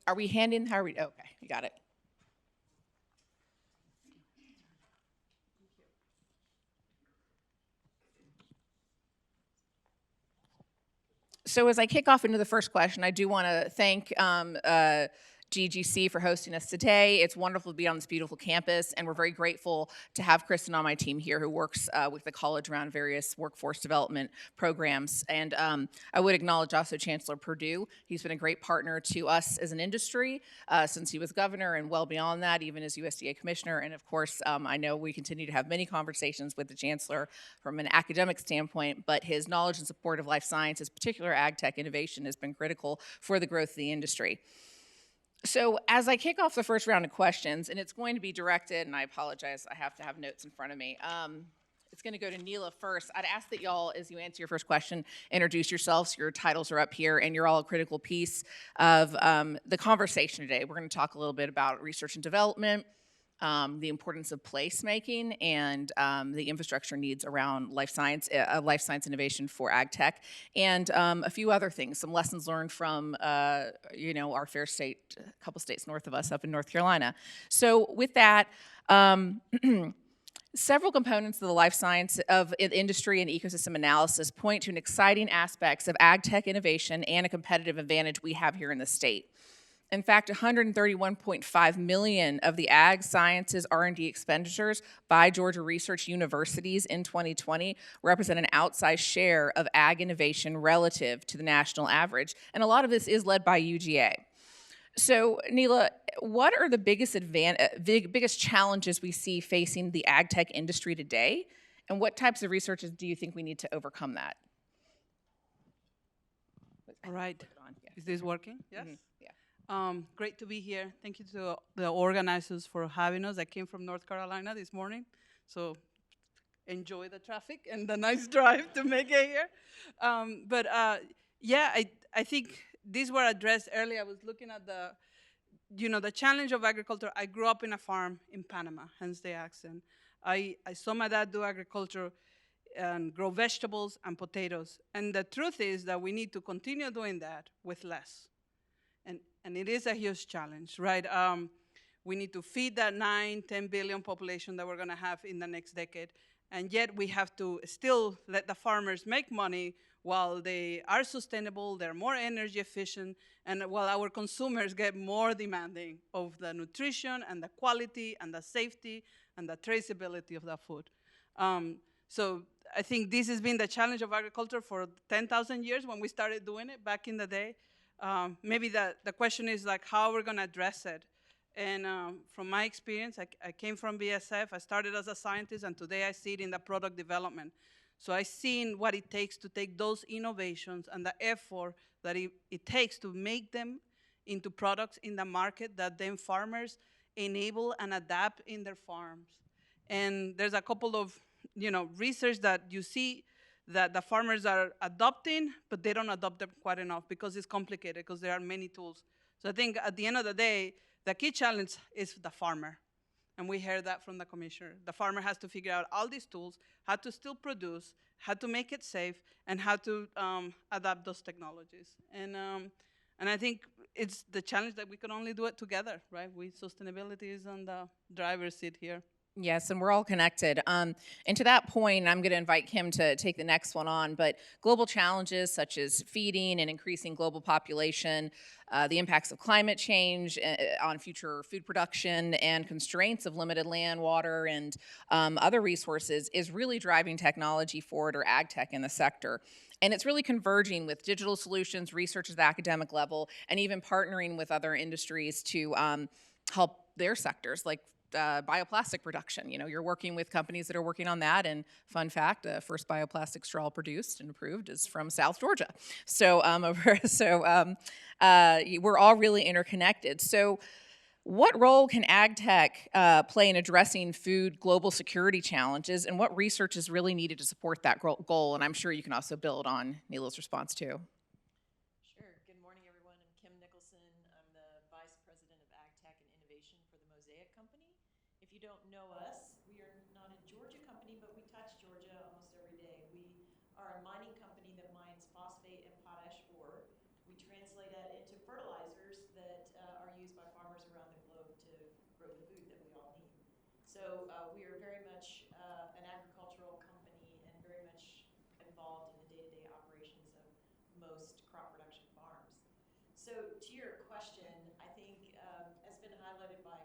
Are we handing? How are we? Okay, you got it. So as I kick off into the first question, I do want to thank GGC for hosting us today. It's wonderful to be on this beautiful campus, and we're very grateful to have Kristen on my team here who works with the college around various workforce development programs. And I would acknowledge also Chancellor Perdue. He's been a great partner to us as an industry since he was governor and well beyond that, even as USDA commissioner. And of course, I know we continue to have many conversations with the chancellor from an academic standpoint, but his knowledge and support of life sciences, particular AgTech innovation, has been critical for the growth of the industry. So as I kick off the first round of questions, and it's going to be directed, and I apologize, I have to have notes in front of me. It's going to go to Neela first. I'd ask that y'all, as you answer your first question, introduce yourselves. Your titles are up here, and you're all a critical piece of the conversation today. We're going to talk a little bit about research and development, the importance of placemaking, and the infrastructure needs around life science innovation for ag tech, and a few other things, some lessons learned from our fair state, a couple states north of us up in North Carolina. So with that, several components of the life science of industry and ecosystem analysis point to an exciting aspects of ag tech innovation and a competitive advantage we have here in the state. In fact, 131.5 million of the ag sciences R&D expenditures by Georgia research universities in 2020 represent an outsized share of ag innovation relative to the national average, and a lot of this is led by UGA. So, Neela, what are the biggest challenges we see facing the ag tech industry today, and what types of researches do you think we need to overcome that? All right. Yeah. Is this working? Yes? Mm-hmm. Great to be here. Thank you to the organizers for having us. I came from North Carolina this morning, so enjoy the traffic and the nice drive to make it here. I think these were addressed earlier. I was looking at the challenge of agriculture. I grew up in a farm in Panama, hence the accent. I saw my dad do agriculture and grow vegetables and potatoes. And the truth is that we need to continue doing that with less. And it is a huge challenge, right? We need to feed that 9-10 billion population that we're gonna have in the next decade. And yet we have to still let the farmers make money while they are sustainable, they're more energy efficient, and while our consumers get more demanding of the nutrition and the quality and the safety and the traceability of that food. So I think this has been the challenge of agriculture for 10,000 years when we started doing it back in the day. Maybe the question is like how we're gonna address it. And from my experience, I came from BASF. I started as a scientist, and today I see it in the product development. So I've seen what it takes to take those innovations and the effort that it takes to make them into products in the market that then farmers enable and adapt in their farms. And there's a couple of research that you see that the farmers are adopting, but they don't adopt them quite enough because it's complicated, because there are many tools. So I think at the end of the day, the key challenge is the farmer. And we heard that from the commissioner. The farmer has to figure out all these tools, how to still produce, how to make it safe, and how to adapt those technologies. And I think it's the challenge that we can only do it together, right? Sustainability is on the driver's seat here. Yes, and we're all connected. And to that point, I'm going to invite Kim to take the next one on. But global challenges such as feeding and increasing global population, the impacts of climate change on future food production, and constraints of limited land, water, and other resources is really driving technology forward, or AgTech, in the sector. And it's really converging with digital solutions, research at the academic level, and even partnering with other industries to help their sectors, like bioplastic production. You know, you're working with companies that are working on that. And fun fact, first bioplastic straw produced and approved is from South Georgia. So, we're all really interconnected. So, what role can AgTech play in addressing food global security challenges, and what research is really needed to support that goal? And I'm sure you can also build on Nilo's response too. Sure. Good morning, everyone. I'm Kim Nicholson. I'm the Vice President of AgTech and Innovation for the Mosaic company. If you don't know us, we are not a Georgia company, but we touch Georgia almost every day. We are a mining company that mines phosphate and potash ore. We translate that into fertilizers that are used by farmers around the globe to grow the food that we all need. So we are very much an agricultural company and very much involved in the day-to-day operations of most crop production farms. So to your question, I think has been highlighted by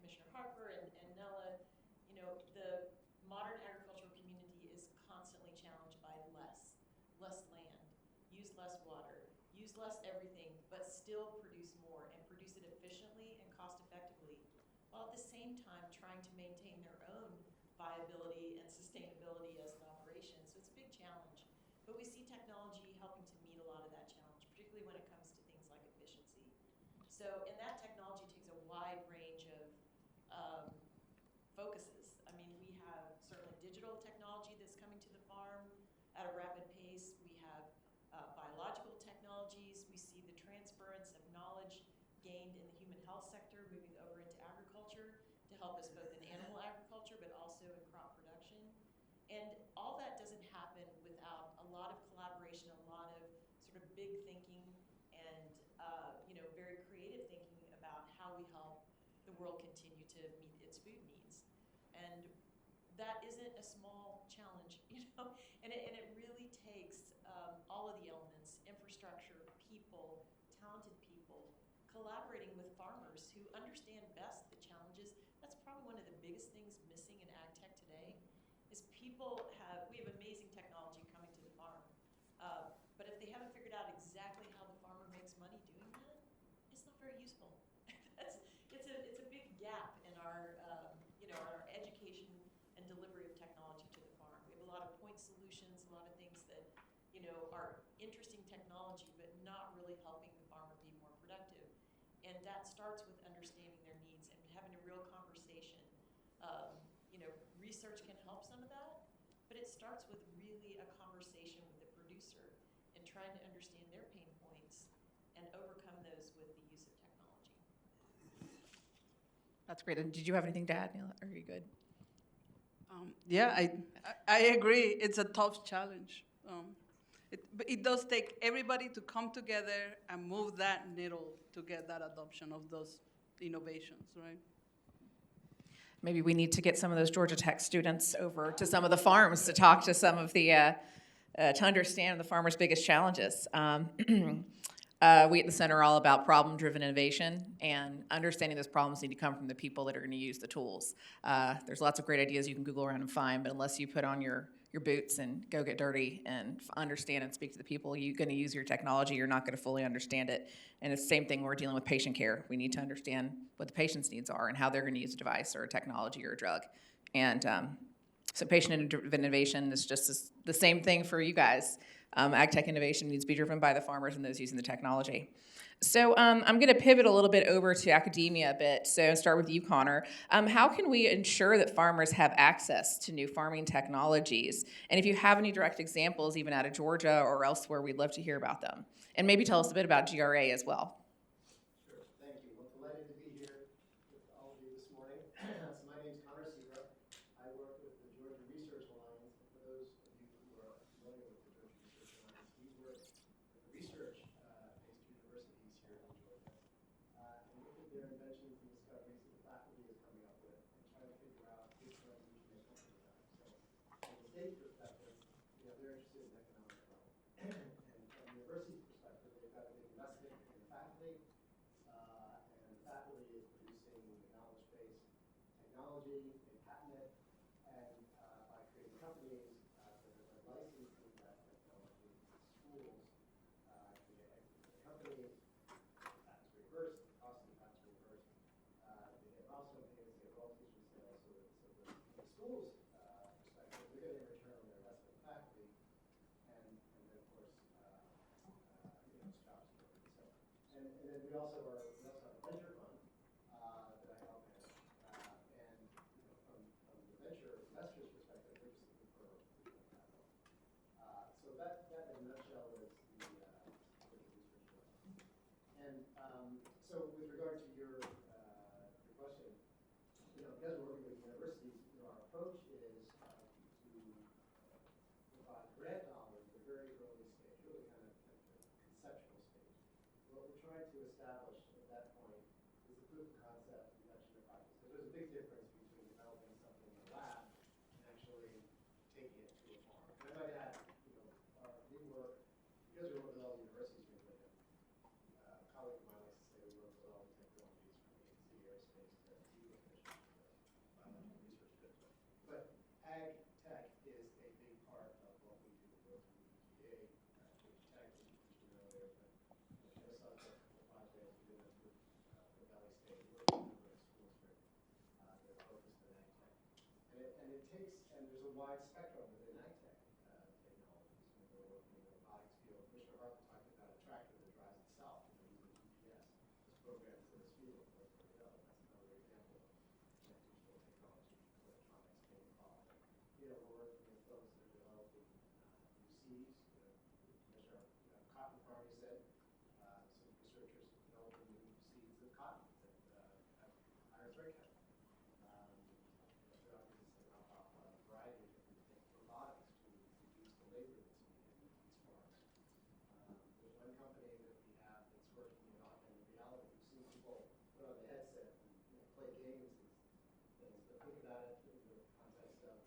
Commissioner Harper and Nella, you know, the modern agricultural community is constantly challenged by less land, use less water, use less everything, but still produce more and produce it efficiently and cost effectively, while at the same time trying to maintain their own viability and sustainability as an operation. So it's a big challenge. But we see technology helping to meet a lot of that challenge, particularly when it comes to things like efficiency. So, and that technology takes a wide range of focuses. I mean, we have certainly digital technology that's coming to the farm at a rapid pace. We have biological technologies. We see the transference of knowledge gained in the human health sector moving over into agriculture to help us both in animal agriculture but also in crop production. And all that doesn't happen without a lot of collaboration, a lot of sort of big thinking, and you know, very creative thinking about how we help the world continue to meet its food needs. And that isn't a small challenge, you know, and it really takes all of the elements: infrastructure, people, talented people, collaborating with farmers who understand best the challenges. That's probably one of the biggest things missing in ag tech today. Is we have amazing technology coming to the farm, but if they haven't figured out exactly how the farmer makes money doing that, it's not very useful. It's a big gap in our you know, our education and delivery of technology to the farm. We have a lot of point solutions, a lot of things that, you know, are interesting technology, but not really helping the farmer be more productive. And that starts with understanding their needs and having a real conversation. You know, research can help some of that, but it starts with really a conversation with the producer and trying to understand their pain points and overcome those with the use of technology. That's great. And did you have anything to add, Nila? Are you good? Yeah, I agree. It's a tough challenge. But it does take everybody to come together and move that needle to get that adoption of those innovations, right? Maybe we need to get some of those Georgia Tech students over to some of the farms to talk to some of the, to understand the farmers' biggest challenges. We at the center are all about problem-driven innovation, and understanding those problems need to come from the people that are going to use the tools. There's lots of great ideas you can Google around and find, but unless you put on your boots and go get dirty and understand and speak to the people you're going to use your technology, you're not going to fully understand it. And it's the same thing when we're dealing with patient care. We need to understand what the patient's needs are and how they're going to use a device or a technology or a drug. And so patient innovation is just the same thing for you guys. AgTech innovation needs to be driven by the farmers and those using the technology. So I'm going to pivot a little bit over to academia a bit. So start with you, Connor. How can we ensure that farmers have access to new farming technologies? And if you have any direct examples, even out of Georgia or elsewhere, we'd love to hear about them. And maybe tell us a bit about GRA as well. Sure, thank you. Well, delighted to be here with all of you this morning. So my name is Connor Segra. I work with the Georgia Research Alliance. And for those of you who are familiar with the Georgia Research Alliance, we work with the research-based universities here in Georgia and look at their inventions and discoveries that the faculty is coming up with and try to figure we also have a venture fund that I help manage. And from the venture investors' perspective, we're just looking for capital. So that in a nutshell is the research work. And so with regard to your question, because we're working with universities, our approach is to provide grant dollars at a very early stage, really kind of at the conceptual stage. What we're trying to establish at that point is a proof of concept and actually practice. Because there's a big difference between developing something in the lab and actually taking it to a farm. And I might add, we work, because we work with all the universities, a colleague of mine likes to say we work with all the technologies from A to Z, aerospace to geospatial to biological research. But AgTech is a big part of what we do, both in the EPA, AgTech, which you know there, but just on the project we did with Valley State, we work with a number of schools here that are focused on AgTech. And it takes, and there's a wide spectrum within AgTech technologies. We're working in the robotics field. Commissioner Harper talked about a tractor that drives itself, using GPS. It's programmed for this field, where to go. That's another example of digital technology, electronics being involved. We're working with folks that are developing new seeds. Commissioner cotton farm, you said. Some researchers developing new seeds of cotton that have higher thread count. There are a variety of different robotics to reduce the labor that's needed in these farms. There's one company that we have that's working in augmented reality. We've seen people put on the headset and play games and things. But think about it in the context of a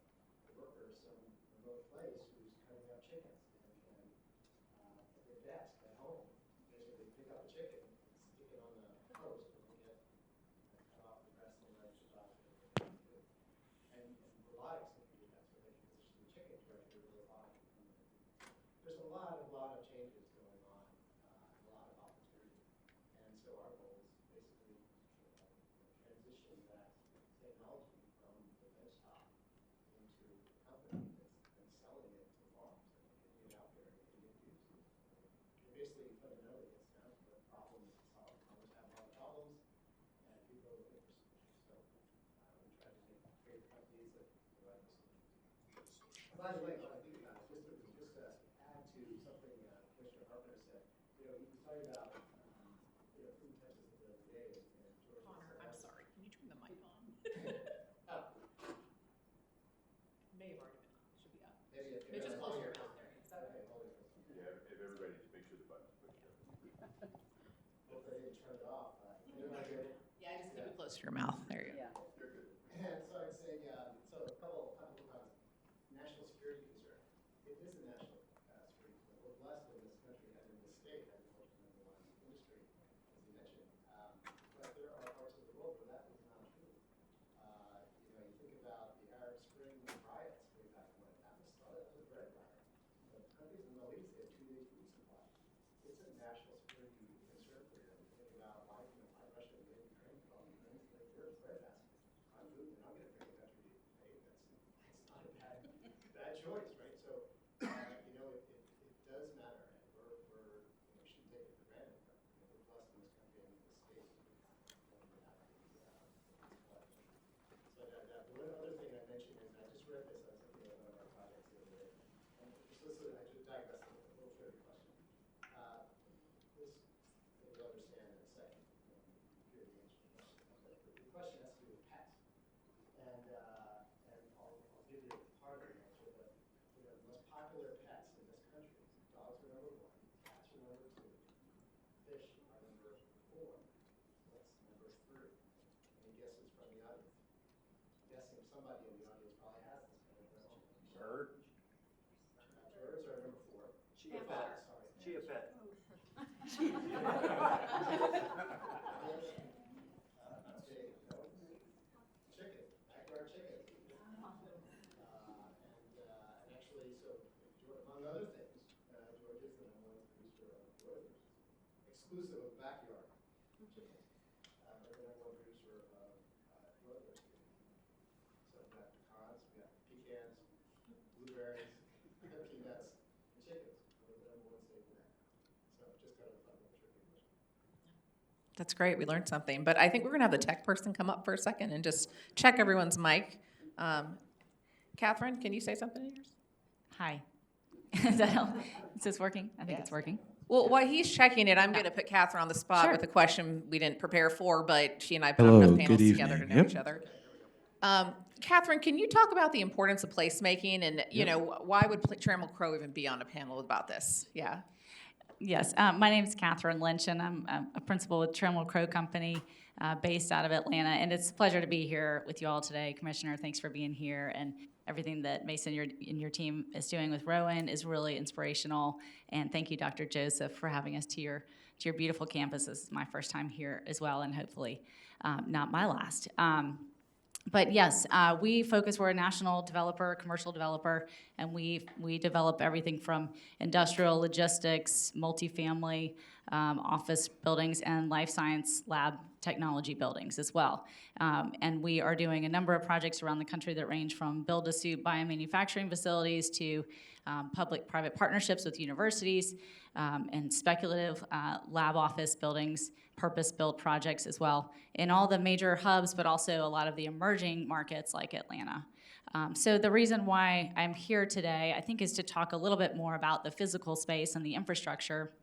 worker, some remote place who's cutting up chickens and at their desk at home, basically pick up a chicken and stick it on the post and we get cut off the breast and the legs and and robotics can do that, so they can position the chicken directly to the body. There's a lot of changes going on, a lot of opportunity, and so our goal is basically transition that technology from the benchtop into a company that's selling it to farms and getting it out there and getting it used. It basically fundamentally gets down to the problem to solve. Farmers have a lot of problems, and people are looking for solutions. So we try to create companies that provide those solutions. By the way, when I think about it, just to add to something Commissioner Harper said, he was talking about food touches the other day, and George. Connor, I'm sorry. Can you turn the mic on? May have already been on. Should be up. Maybe Maybe just close your mouth there. Okay, hold it. Yeah, if everybody just make sure the button's pushed up. Well, they didn't turn it off. Am I good? Yeah, just keep it close to your mouth. There you go. You're good. And so I'd say, so a couple of comments. National security concern. It is a national security concern. We're blessed in this country and in this state, agriculture number one industry, as you mentioned. But there are parts of the world where that is not true. You think about the Arab Spring riots way back when. That was started as a bread riot. Countries in the Middle East, they have 2 days food supply. It's a national security concern for them. Think about why Russia invaded Ukraine from Ukraine. They're a bread basket. I'm moving. I'm going to pick a country to invade. That's not a bad choice, right? So, it does matter, and we shouldn't take it for granted. But, we're blessed in this country and in this state. So one other thing I mentioned is I just read this on something at one of our projects the other day. And I just digress a little further question. This you'll understand in a second. Hear the answer to the question. But the question has to do with pets. And I'll give you part of the answer, but the most popular pets in this country, dogs are number 1, cats are number 2, fish are number 4. What's number 3? Any guesses from the audience? I'm guessing somebody in the audience probably has this kind of question. Bird. Birds are number 4. Chia pet. Sorry. Chia pet. Chicken, backyard chicken. And actually, so among other things, Georgia is the number 1 producer of broilers, exclusive of backyard chickens. But the number 1 producer of broilers. So we've got pecans, we've got pecans, blueberries, peanuts, and chickens. We're the number 1 state in that. So just kind of a fun little tricky question. That's great. We learned something. But I think we're going to have the tech person come up for a second and just check everyone's mic. Catherine, can you say something in yours? Hi. Is that how, is this working? I think it's working. Well, while he's checking it, I'm going to put Catherine on the spot Sure. with a question we didn't prepare for, but she and I put Hello, enough panels good together to evening. know Yep. each other. Catherine, can you talk about the importance of placemaking and, you know, why would Trammell Crow even be on a panel about this? Yeah. Yes, my name is Catherine Lynch, and I'm a principal with Trammell Crow Company based out of Atlanta. And it's a pleasure to be here with you all today. Commissioner, thanks for being here. And everything that Mason and your team is doing with Rowen is really inspirational. And thank you, Dr. Joseph, for having us to your beautiful campus. This is my first time here as well, and hopefully not my last. But yes, we're a national developer, commercial developer, and we develop everything from industrial logistics, multifamily, office buildings, and life science lab technology buildings as well. And we are doing a number of projects around the country that range from build-to-suit biomanufacturing facilities to public-private partnerships with universities and speculative lab office buildings, purpose-built projects as well in all the major hubs, but also a lot of the emerging markets like Atlanta. So the reason why I'm here today, I think, is to talk a little bit more about the physical space and the infrastructure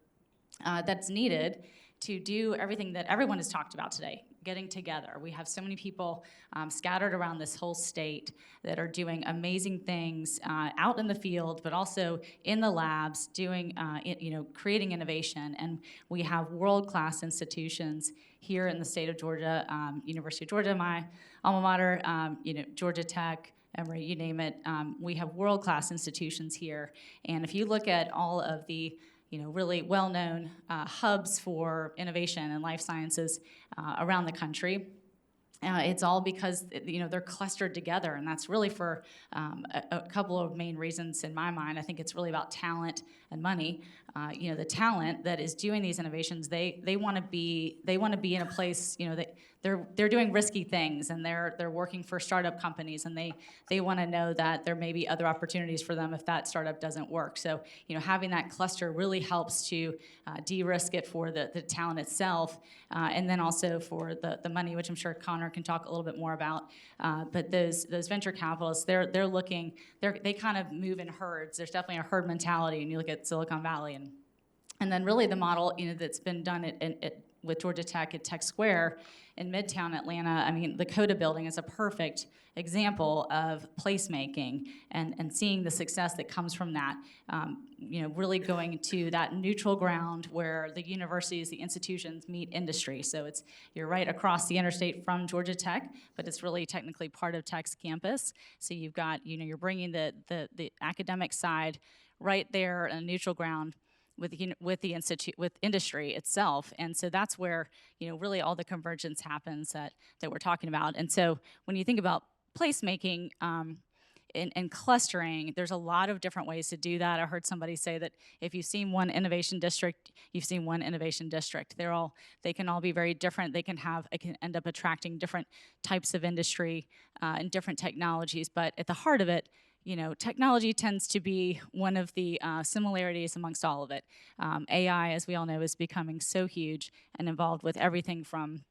that's needed to do everything that everyone has talked about today, getting together. We have so many people scattered around this whole state that are doing amazing things out in the field, but also in the labs, doing, creating innovation. And we have world-class institutions here in the state of Georgia, University of Georgia, my alma mater, Georgia Tech, Emory, you name it. We have world-class institutions here. And if you look at all of the really well-known hubs for innovation and life sciences around the country. It's all because they're clustered together, and that's really for a couple of main reasons in my mind. I think it's really about talent and money. The talent that is doing these innovations, they want to be in a place that they're doing risky things, and they're working for startup companies, and they want to know that there may be other opportunities for them if that startup doesn't work. So having that cluster really helps to de-risk it for the talent itself, and then also for the money, which I'm sure Connor can talk a little bit more about. But those venture capitalists, they kind of move in herds. There's definitely a herd mentality, and you look at Silicon Valley, and then really the model that's been done with Georgia Tech at Tech Square in Midtown Atlanta. I mean, the Coda building is a perfect example of placemaking and seeing the success that comes from that. Really going to that neutral ground where the universities, the institutions meet industry. So you're right across the interstate from Georgia Tech, but it's really technically part of Tech's campus. So you've got, you're bringing the academic side right there in a neutral ground with the institute, with industry itself. And so that's where really all the convergence happens that we're talking about. And so when you think about placemaking and clustering, there's a lot of different ways to do that. I heard somebody say that if you've seen one innovation district, you've seen one innovation district. They can all be very different. It can end up attracting different types of industry and different technologies. But at the heart of it, technology tends to be one of the similarities amongst all of it. AI, as we all know, is becoming so huge and involved with everything from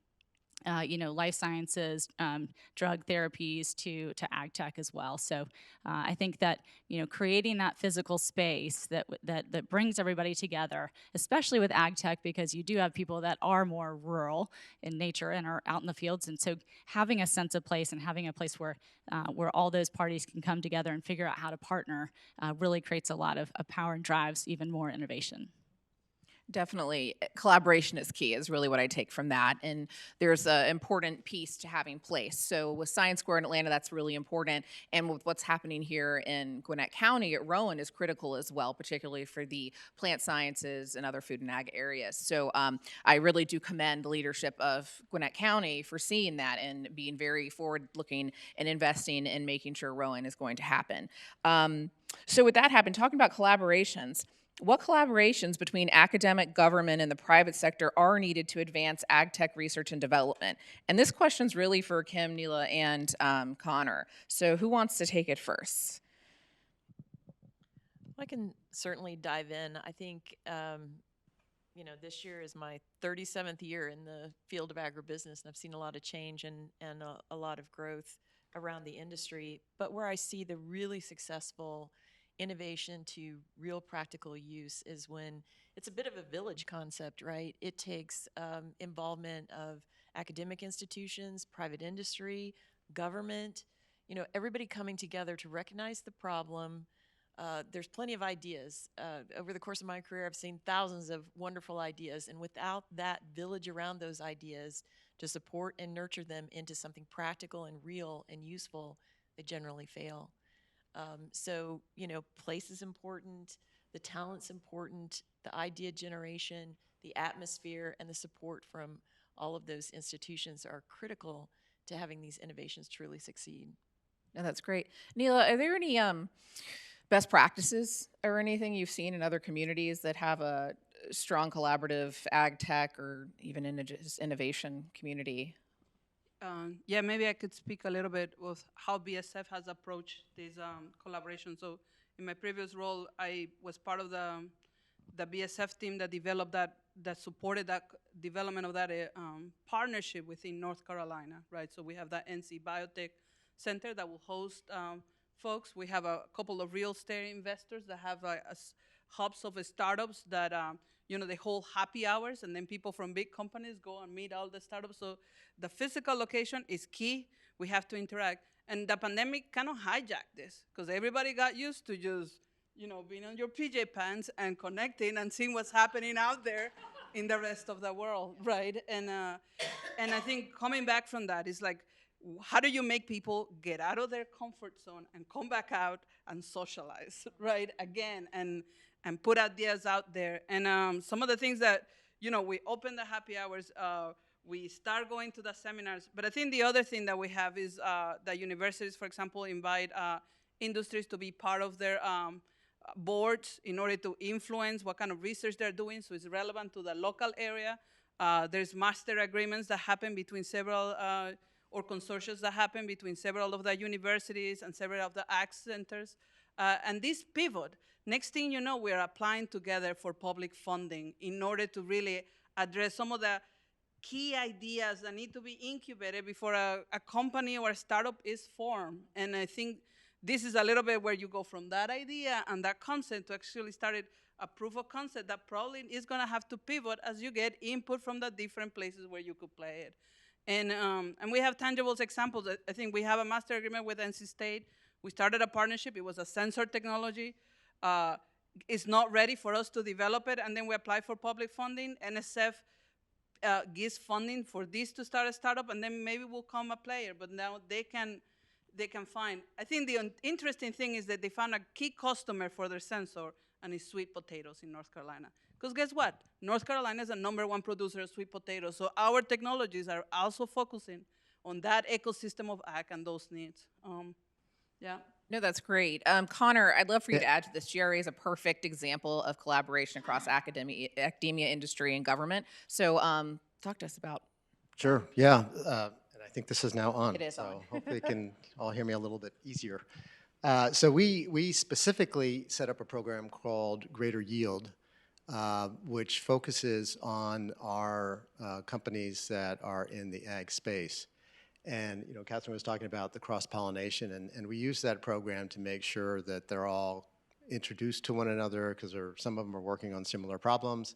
life sciences, drug therapies to AgTech as well. So I think that creating that physical space that brings everybody together, especially with AgTech, because you do have people that are more rural in nature and are out in the fields, and so having a sense of place and having a place where all those parties can come together and figure out how to partner really creates a lot of power and drives even more innovation. Definitely. Collaboration is key, is really what I take from that. And there's an important piece to having place. So with Science Square in Atlanta, that's really important. And with what's happening here in Gwinnett County at Rowen is critical as well, particularly for the plant sciences and other food and ag areas. So I really do commend the leadership of Gwinnett County for seeing that and being very forward-looking and investing in making sure Rowen is going to happen. So with that happened, talking about collaborations, what collaborations between academic, government, and the private sector are needed to advance ag tech research and development? And this question's really for Kim, Neela, and Connor. So who wants to take it first? I can certainly dive in. I think this year is my 37th year in the field of agribusiness, and I've seen a lot of change and a lot of growth around the industry. But where I see the really successful innovation to real practical use is when it's a bit of a village concept, right? It takes involvement of academic institutions, private industry, government, everybody coming together to recognize the problem. There's plenty of ideas. Over the course of my career, I've seen thousands of wonderful ideas, and without that village around those ideas to support and nurture them into something practical and real and useful, they generally fail. So, place is important, the talent's important, the idea generation, the atmosphere, and the support from all of those institutions are critical to having these innovations truly succeed. No, that's great. Neela, are there any best practices or anything you've seen in other communities that have a strong collaborative ag tech or even innovation community? Yeah, maybe I could speak a little bit with how BASF has approached this collaboration. So in my previous role, I was part of the BASF team that developed that supported that development of that partnership within North Carolina, right? So we have that NC Biotech Center that will host folks. We have a couple of real estate investors that have hubs of startups that they hold happy hours, and then people from big companies go and meet all the startups. So the physical location is key. We have to interact. And the pandemic kind of hijacked this because everybody got used to just, being on your PJ pants and connecting and seeing what's happening out there in the rest of the world, right? And I think coming back from that is like, how do you make people get out of their comfort zone and come back out and socialize, right? Again, and put ideas out there. And some of the things that, we open the happy hours, we start going to the seminars. But I think the other thing that we have is that universities, for example, invite industries to be part of their boards in order to influence what kind of research they're doing, so it's relevant to the local area. There's master agreements that happen between several or consortia that happen between several of the universities and several of the ag centers. And this pivot, next thing you know, we're applying together for public funding in order to really address some of the key ideas that need to be incubated before a company or a startup is formed. And I think this is a little bit where you go from that idea and that concept to actually start a proof of concept that probably is going to have to pivot as you get input from the different places where you could play it. And we have tangible examples. I think we have a master agreement with NC State. We started a partnership. It was a sensor technology. It's not ready for us to develop it, and then we apply for public funding. NSF gives funding for this to start a startup, and then maybe we'll come a player. But now they can find. I think the interesting thing is that they found a key customer for their sensor, and it's sweet potatoes in North Carolina. Because guess what? North Carolina is the #1 producer of sweet potatoes. So our technologies are also focusing on that ecosystem of ag and those needs. Yeah. No, that's great. Connor, I'd love for you to add to this. GRA is a perfect example of collaboration across academia, industry, and government. So talk to us about. Sure, yeah. And I think this is now on. It is so on. Hopefully you can all hear me a little bit easier. So we specifically set up a program called Greater Yield, which focuses on our companies that are in the ag space. And Catherine was talking about the cross-pollination, and we use that program to make sure that they're all introduced to one another because some of them are working on similar problems.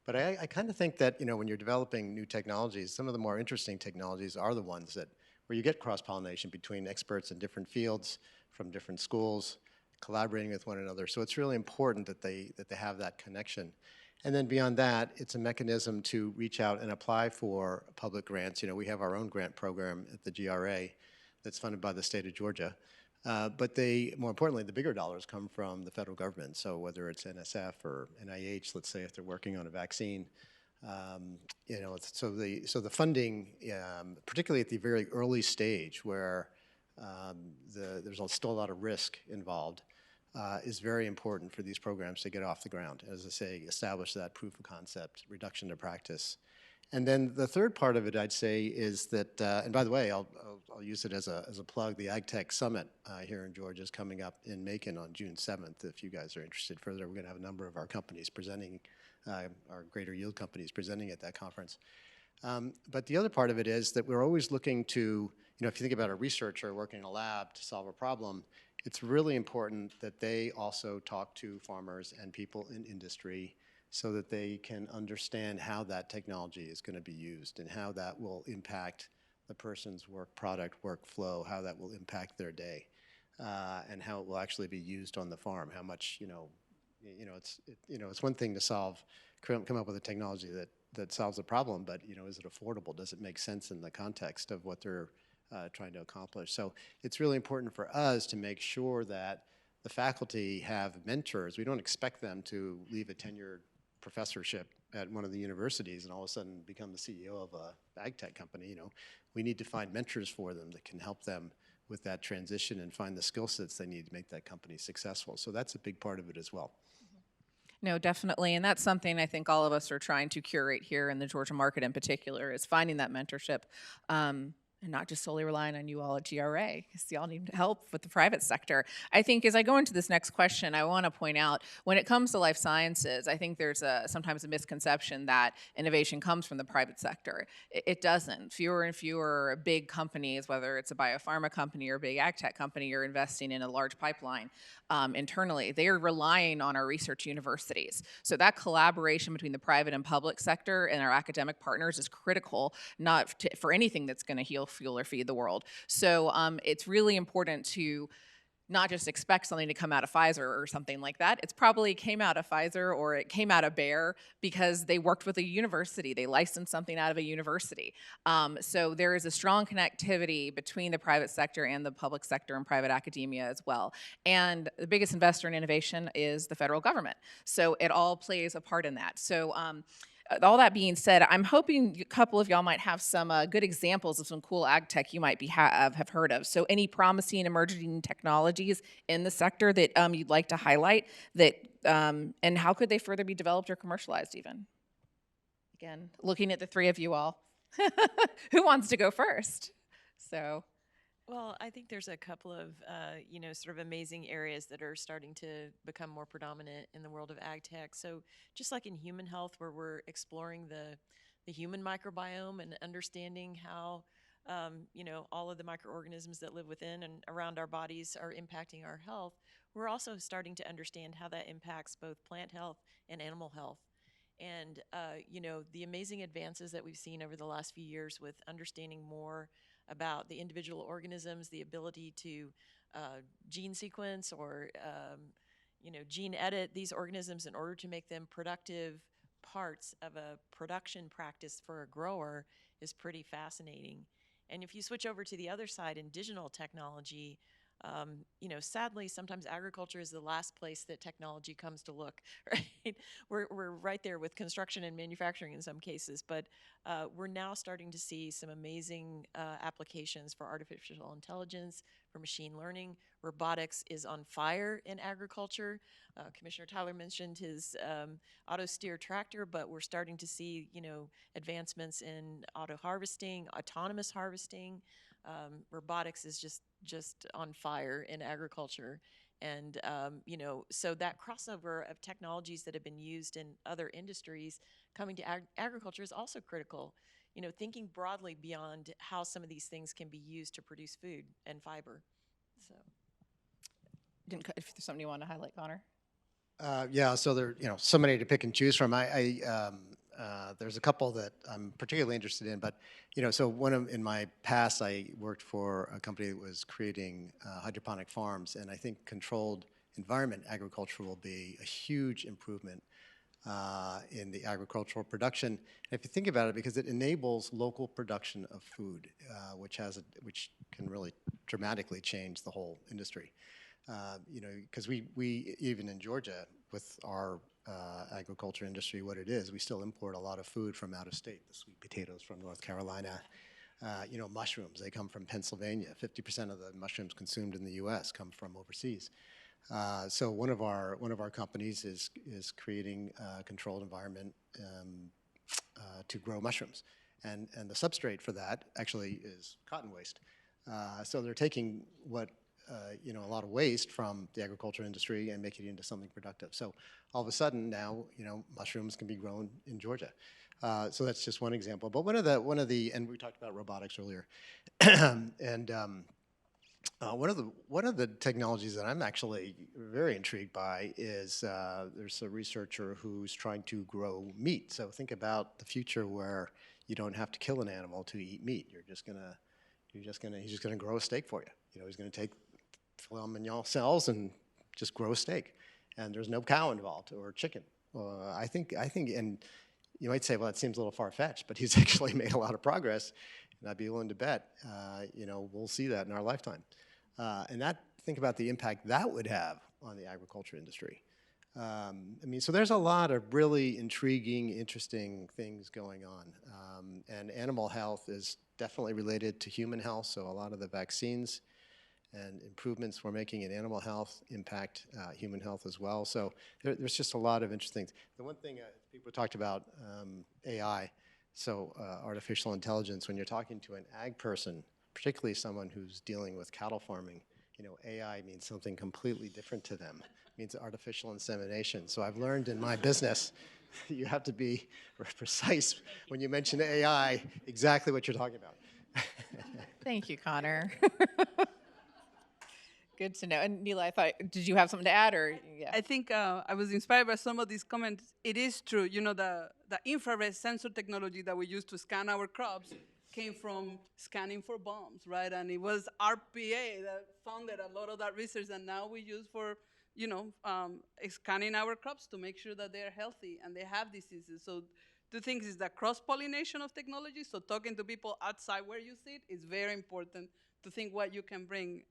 But I kind of think that when you're developing new technologies, some of the more interesting technologies are the ones where you get cross-pollination between experts in different fields from different schools collaborating with one another. So it's really important that they have that connection. And then beyond that, it's a mechanism to reach out and apply for public grants. We have our own grant program at the GRA that's funded by the state of Georgia. But more importantly, the bigger dollars come from the federal government. So whether it's NSF or NIH, let's say if they're working on a vaccine, so the funding, particularly at the very early stage where there's still a lot of risk involved, is very important for these programs to get off the ground. As I say, establish that proof of concept, reduction to practice. And then the third part of it, I'd say, is that, and by the way, I'll use it as a plug, the AgTech Summit here in Georgia is coming up in Macon on June 7th. If you guys are interested further, we're going to have a number of our companies presenting, our greater yield companies presenting at that conference. But the other part of it is that we're always looking to, if you think about a researcher working in a lab to solve a problem, it's really important that they also talk to farmers and people in industry so that they can understand how that technology is going to be used and how that will impact the person's work product, workflow, how that will impact their day, and how it will actually be used on the farm. How much, it's one thing to come up with a technology that solves a problem, but is it affordable? Does it make sense in the context of what they're trying to accomplish? So it's really important for us to make sure that the faculty have mentors. We don't expect them to leave a tenured professorship at one of the universities and all of a sudden become the CEO of a AgTech company. We need to find mentors for them that can help them with that transition and find the skill sets they need to make that company successful. So that's a big part of it as well. No, definitely. And that's something I think all of us are trying to curate here in the Georgia market in particular, is finding that mentorship. And not just solely relying on you all at GRA, because y'all need help with the private sector. I think as I go into this next question, I want to point out, when it comes to life sciences, I think there's sometimes a misconception that innovation comes from the private sector. It doesn't. Fewer and fewer big companies, whether it's a biopharma company or a big AgTech company, are investing in a large pipeline internally. They are relying on our research universities. So that collaboration between the private and public sector and our academic partners is critical, for anything that's going to heal, fuel, or feed the world. So it's really important to not just expect something to come out of Pfizer or something like that. It's probably came out of Pfizer or it came out of Bayer because they worked with a university. They licensed something out of a university. So there is a strong connectivity between the private sector and the public sector and private academia as well. And the biggest investor in innovation is the federal government. So it all plays a part in that. So all that being said, I'm hoping a couple of y'all might have some good examples of some cool ag tech you might have heard of. So any promising emerging technologies in the sector that you'd like to highlight, that and how could they further be developed or commercialized even? Again, looking at the three of you all. Who wants to go first? So. Well, I think there's a couple of, sort of amazing areas that are starting to become more predominant in the world of ag tech. So just like in human health, where we're exploring the human microbiome and understanding how, all of the microorganisms that live within and around our bodies are impacting our health, we're also starting to understand how that impacts both plant health and animal health. And, the amazing advances that we've seen over the last few years with understanding more about the individual organisms, the ability to gene sequence or gene edit these organisms in order to make them productive parts of a production practice for a grower is pretty fascinating. And if you switch over to the other side in digital technology, sadly, sometimes agriculture is the last place that technology comes to look, right? We're right there with construction and manufacturing in some cases, but we're now starting to see some amazing applications for artificial intelligence, for machine learning. Robotics is on fire in agriculture. Commissioner Tyler mentioned his auto steer tractor, but we're starting to see, advancements in auto harvesting, autonomous harvesting. Robotics is just on fire in agriculture. And, so that crossover of technologies that have been used in other industries coming to agriculture is also critical. Thinking broadly beyond how some of these things can be used to produce food and fiber. So, If there's something you want to highlight, Connor. Yeah, so there, so many to pick and choose from. There's a couple that I'm particularly interested in, but so in my past, I worked for a company that was creating hydroponic farms, and I think controlled environment agriculture will be a huge improvement in the agricultural production. And if you think about it, because it enables local production of food, which can really dramatically change the whole industry. Because we even in Georgia, with our agriculture industry, what it is, we still import a lot of food from out of state. The sweet potatoes from North Carolina, mushrooms, they come from Pennsylvania. 50% of the mushrooms consumed in the U.S. come from overseas. So one of our companies is creating a controlled environment to grow mushrooms. And the substrate for that actually is cotton waste. So they're taking what, a lot of waste from the agriculture industry and making it into something productive. So all of a sudden now, mushrooms can be grown in Georgia. So that's just one example. But one of the, and we talked about robotics earlier, and one of the technologies that I'm actually very intrigued by is there's a researcher who's trying to grow meat. So think about the future where you don't have to kill an animal to eat meat. He's just gonna grow a steak for you. He's gonna take filet mignon cells and just grow a steak, and there's no cow involved or chicken. I think, and you might say, well, that seems a little far-fetched, but he's actually made a lot of progress, and I'd be willing to bet, we'll see that in our lifetime. And think about the impact that would have on the agriculture industry. So there's a lot of really intriguing, interesting things going on. And animal health is definitely related to human health, so a lot of the vaccines and improvements we're making in animal health impact human health as well. So there's just a lot of interesting things. The one thing people talked about, AI, so artificial intelligence, when you're talking to an ag person, particularly someone who's dealing with cattle farming, AI means something completely different to them. It means artificial insemination. So I've learned in my business, you have to be precise when you mention AI, exactly what you're talking about. Thank you, Connor. Good to know. And Neela, did you have something to add, or? Yeah. I think I was inspired by some of these comments. It is true, the infrared sensor technology that we use to scan our crops came from scanning for bombs, right? And it was RPA that funded a lot of that research, and now we use for, scanning our crops to make sure that they are healthy and they have diseases. So two things is the cross-pollination of technology, so talking to people outside where you sit is very important to think what you can bring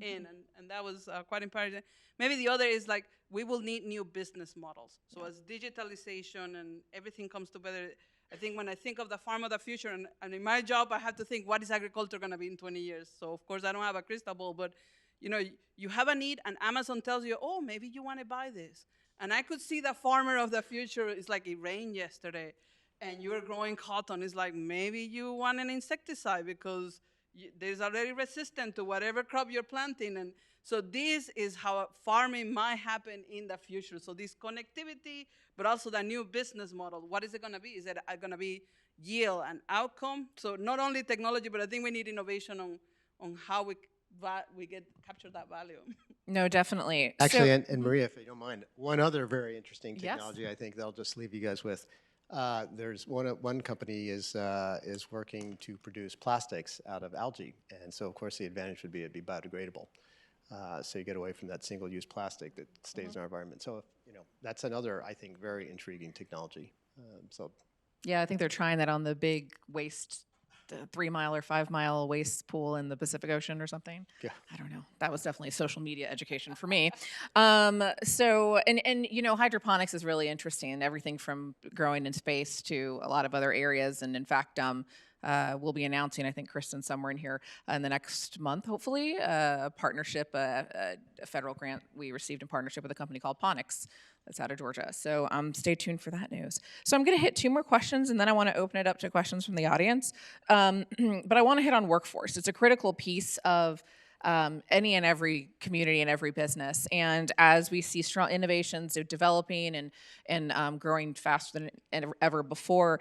in, and that was quite encouraging. Maybe the other is we will need new business models. So as digitalization and everything comes together, I think when I think of the farm of the future, and in my job, I have to think, what is agriculture gonna be in 20 years? So of course I don't have a crystal ball, but you have a need and Amazon tells you, oh, maybe you wanna buy this. And I could see the farmer of the future, it's like it rained yesterday and you're growing cotton. It's like, maybe you want an insecticide because there's already resistant to whatever crop you're planting. And so this is how farming might happen in the future. So this connectivity, but also the new business model. What is it gonna be? Is it gonna be yield and outcome? So not only technology, but I think we need innovation on how we capture that value. No, definitely. Actually, and Maria, if you don't mind, one other very interesting technology I think that I'll just leave you guys with. There's one company is working to produce plastics out of algae, and so of course the advantage would be it'd be biodegradable. So you get away from that single-use plastic that stays in our environment. So that's another, I think, very intriguing technology. Yeah, I think they're trying that on the big waste, 3-mile or 5-mile waste pool in the Pacific Ocean or something. Yeah. I don't know. That was definitely social media education for me. Hydroponics is really interesting, and everything from growing in space to a lot of other areas. And in fact, we'll be announcing, I think, Kristen, somewhere in here in the next month, hopefully, a partnership, a federal grant we received in partnership with a company called Ponix that's out of Georgia. So stay tuned for that news. So I'm going to hit 2 more questions, and then I want to open it up to questions from the audience. But I want to hit on workforce. It's a critical piece of any and every community and every business. And as we see strong innovations of developing and growing faster than ever before,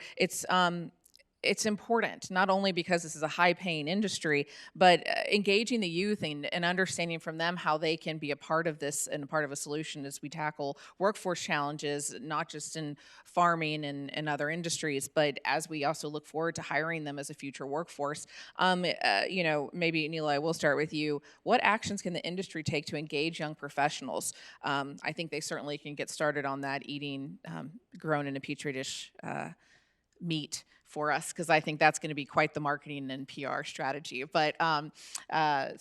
it's important, not only because this is a high-paying industry, but engaging the youth and understanding from them how they can be a part of this and a part of a solution as we tackle workforce challenges, not just in farming and other industries, but as we also look forward to hiring them as a future workforce. Maybe, Neela, I will start with you. What actions can the industry take to engage young professionals? I think they certainly can get started on that, eating grown in a petri dish meat for us, because I think that's going to be quite the marketing and PR strategy. But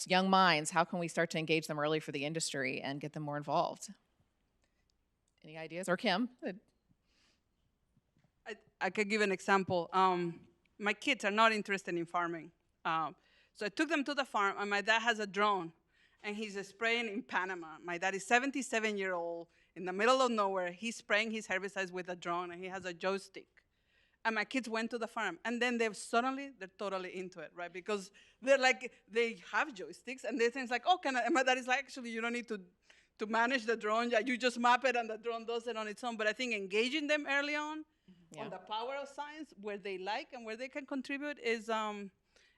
young minds, how can we start to engage them early for the industry and get them more involved? Any ideas? Or Kim? I could give an example. My kids are not interested in farming. So I took them to the farm, and my dad has a drone, and he's spraying in Panama. My dad is 77-year-old, in the middle of nowhere. He's spraying his herbicides with a drone, and he has a joystick. and my kids went to the farm, and then they're totally into it, right? Because they're like, they have joysticks, and they think like, oh, and my dad is like, actually, you don't need to manage the drone. Yeah, you just map it, and the drone does it on its own. But I think engaging them early on the power of science, where they like and where they can contribute, is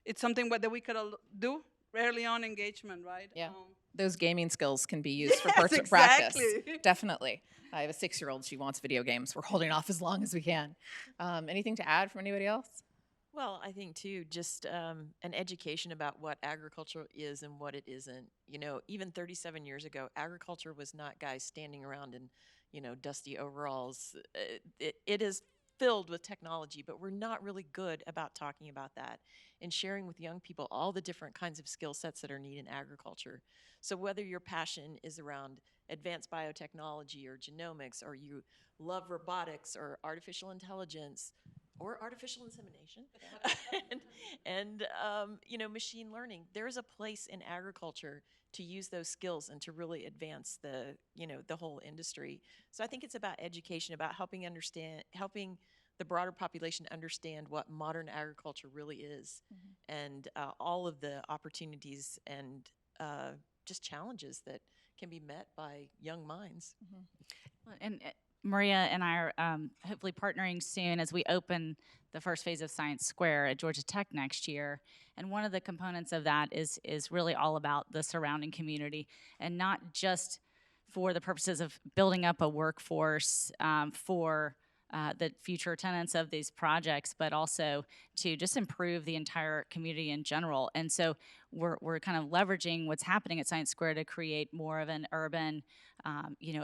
it's something that we could all do early on engagement, right? Yeah. Those gaming skills can be used for Yes, practice. exactly. Definitely. I have a 6-year-old. She wants video games. We're holding off as long as we can. Anything to add from anybody else? Well, I think too, just an education about what agriculture is and what it isn't. You know, even 37 years ago, agriculture was not guys standing around in, dusty overalls. It is filled with technology, but we're not really good about talking about that and sharing with young people all the different kinds of skill sets that are needed in agriculture. So whether your passion is around advanced biotechnology or genomics, or you love robotics or artificial intelligence, or artificial insemination, and machine learning. There's a place in agriculture to use those skills and to really advance the whole industry. So I think it's about education, about helping the broader population understand what modern agriculture really is, and all of the opportunities and just challenges that can be met by young minds. And Maria and I are hopefully partnering soon as we open the first phase of Science Square at Georgia Tech next year. And one of the components of that is really all about the surrounding community, and not just for the purposes of building up a workforce for the future tenants of these projects, but also to just improve the entire community in general. And so we're kind of leveraging what's happening at Science Square to create more of an urban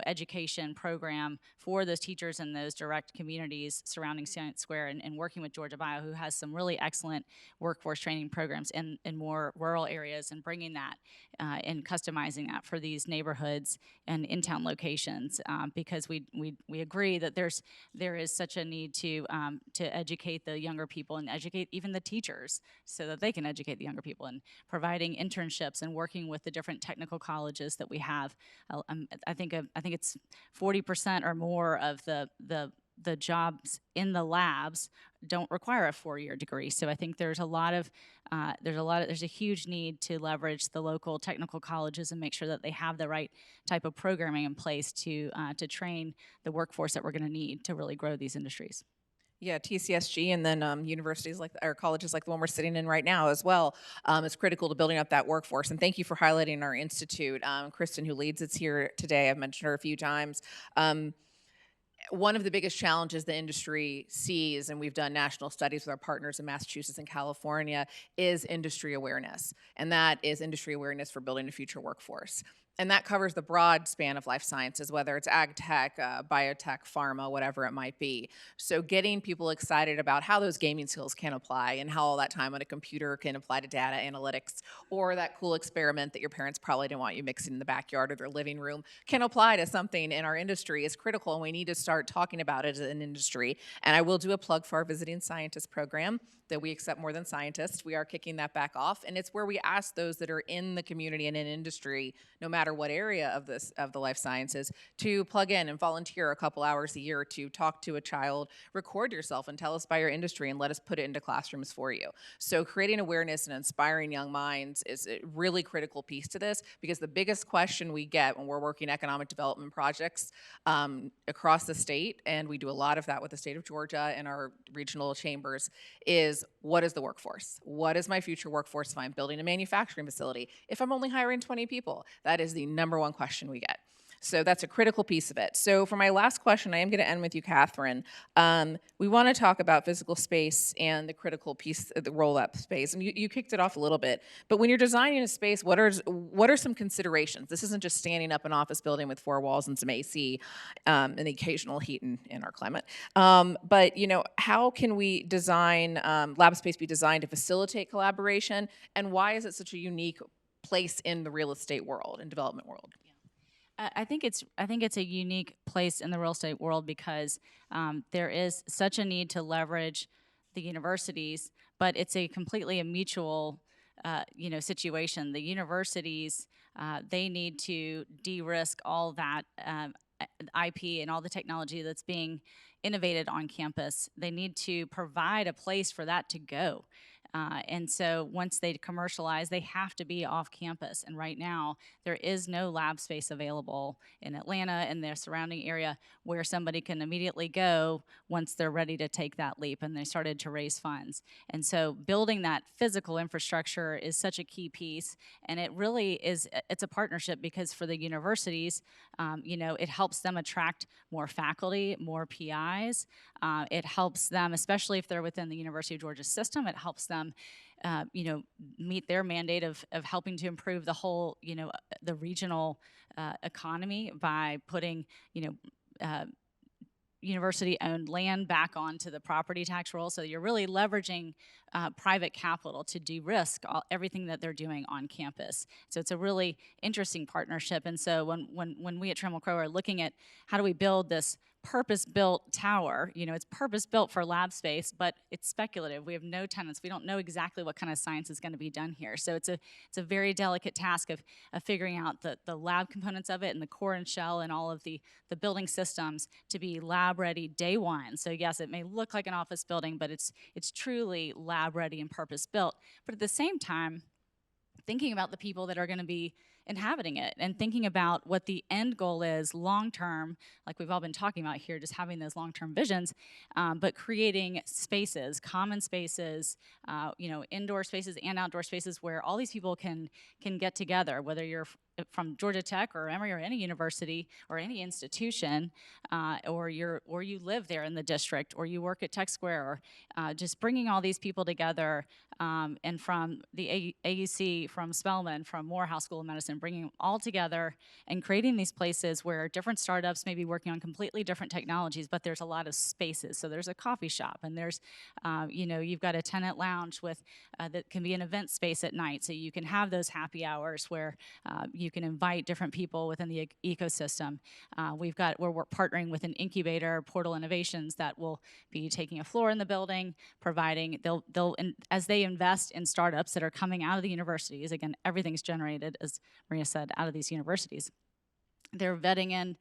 education program for those teachers in those direct communities surrounding Science Square, and working with Georgia Bio, who has some really excellent workforce training programs in more rural areas, and bringing that and customizing that for these neighborhoods and in-town locations, because we agree that there is such a need to educate the younger people and educate even the teachers so that they can educate the younger people, and providing internships and working with the different technical colleges that we have. I think it's 40% or more of the jobs in the labs don't require a 4-year degree. So I think there's a huge need to leverage the local technical colleges and make sure that they have the right type of programming in place to train the workforce that we're going to need to really grow these industries. Yeah, TCSG, and then universities or colleges like the one we're sitting in right now as well, is critical to building up that workforce. And thank you for highlighting our institute. Kristen, who leads it's here today, I've mentioned her a few times. One of the biggest challenges the industry sees, and we've done national studies with our partners in Massachusetts and California, is industry awareness. And that is industry awareness for building a future workforce. And that covers the broad span of life sciences, whether it's ag tech, biotech, pharma, whatever it might be. So getting people excited about how those gaming skills can apply, and how all that time on a computer can apply to data analytics, or that cool experiment that your parents probably didn't want you mixing in the backyard or their living room can apply to something in our industry is critical, and we need to start talking about it as an industry. And I will do a plug for our visiting scientist program, that we accept more than scientists. We are kicking that back off, and it's where we ask those that are in the community and in industry, no matter what area of the life sciences, to plug in and volunteer a couple hours a year to talk to a child, record yourself, and tell us about your industry, and let us put it into classrooms for you. So creating awareness and inspiring young minds is a really critical piece to this, because the biggest question we get when we're working economic development projects across the state, and we do a lot of that with the state of Georgia and our regional chambers, is what is the workforce? What is my future workforce if I'm building a manufacturing facility? If I'm only hiring 20 people? That is the number one question we get. So that's a critical piece of it. So for my last question, I am going to end with you, Catherine. We want to talk about physical space and the critical piece, the roll-up space. And you kicked it off a little bit. But when you're designing a space, what are some considerations? This isn't just standing up an office building with 4 walls and some AC and the occasional heat in our climate. But how can we design lab space be designed to facilitate collaboration? And why is it such a unique place in the real estate world and development world? I think it's a unique place in the real estate world because there is such a need to leverage the universities, but it's a completely mutual situation. The universities they need to de-risk all that IP and all the technology that's being innovated on campus, they need to provide a place for that to go. And so once they commercialize, they have to be off campus. And right now, there is no lab space available in Atlanta and their surrounding area where somebody can immediately go once they're ready to take that leap and they started to raise funds. And so building that physical infrastructure is such a key piece. And it really is, it's a partnership because for the universities, it helps them attract more faculty, more PIs. It helps them, especially if they're within the University of Georgia system, it helps them meet their mandate of helping to improve the whole, the regional economy by putting, university-owned land back onto the property tax roll. So you're really leveraging private capital to de-risk everything that they're doing on campus. So it's a really interesting partnership. And so when we at Trammell Crow are looking at how do we build this purpose-built tower, it's purpose-built for lab space, but it's speculative. We have no tenants. We don't know exactly what kind of science is going to be done here. So it's a very delicate task of figuring out the lab components of it and the core and shell and all of the building systems to be lab ready day one. So yes, it may look like an office building, but it's truly lab ready and purpose-built. But at the same time, thinking about the people that are going to be inhabiting it and thinking about what the end goal is long term, like we've all been talking about here, just having those long-term visions, but creating spaces, common spaces, indoor spaces and outdoor spaces where all these people can get together, whether you're from Georgia Tech or Emory or any university or any institution, or you live there in the district, or you work at Tech Square, or just bringing all these people together, and from the AUC, from Spelman, from Morehouse School of Medicine, bringing them all together and creating these places where different startups may be working on completely different technologies, but there's a lot of spaces. So there's a coffee shop, and there's, you've got a tenant lounge with that can be an event space at night, so you can have those happy hours where you can invite different people within the ecosystem. We're partnering with an incubator, Portal Innovations, that will be taking a floor in the building, providing, as they invest in startups that are coming out of the universities, again, everything's generated, as Maria said, out of these universities. They're vetting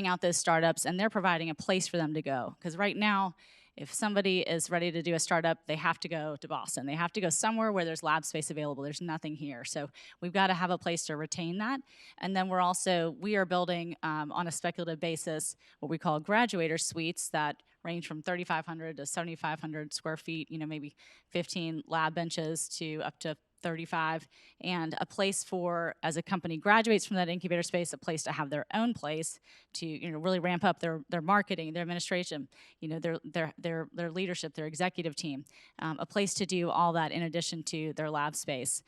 out those startups, and they're providing a place for them to go. Because right now, if somebody is ready to do a startup, they have to go to Boston. They have to go somewhere where there's lab space available. There's nothing here. So we've got to have a place to retain that. And then we are building on a speculative basis what we call graduator suites that range from 3,500 to 7,500 square feet, maybe 15 lab benches to up to 35, and a place for, as a company graduates from that incubator space, a place to have their own place to really ramp up their marketing, their administration, their leadership, their executive team, a place to do all that in addition to their lab space.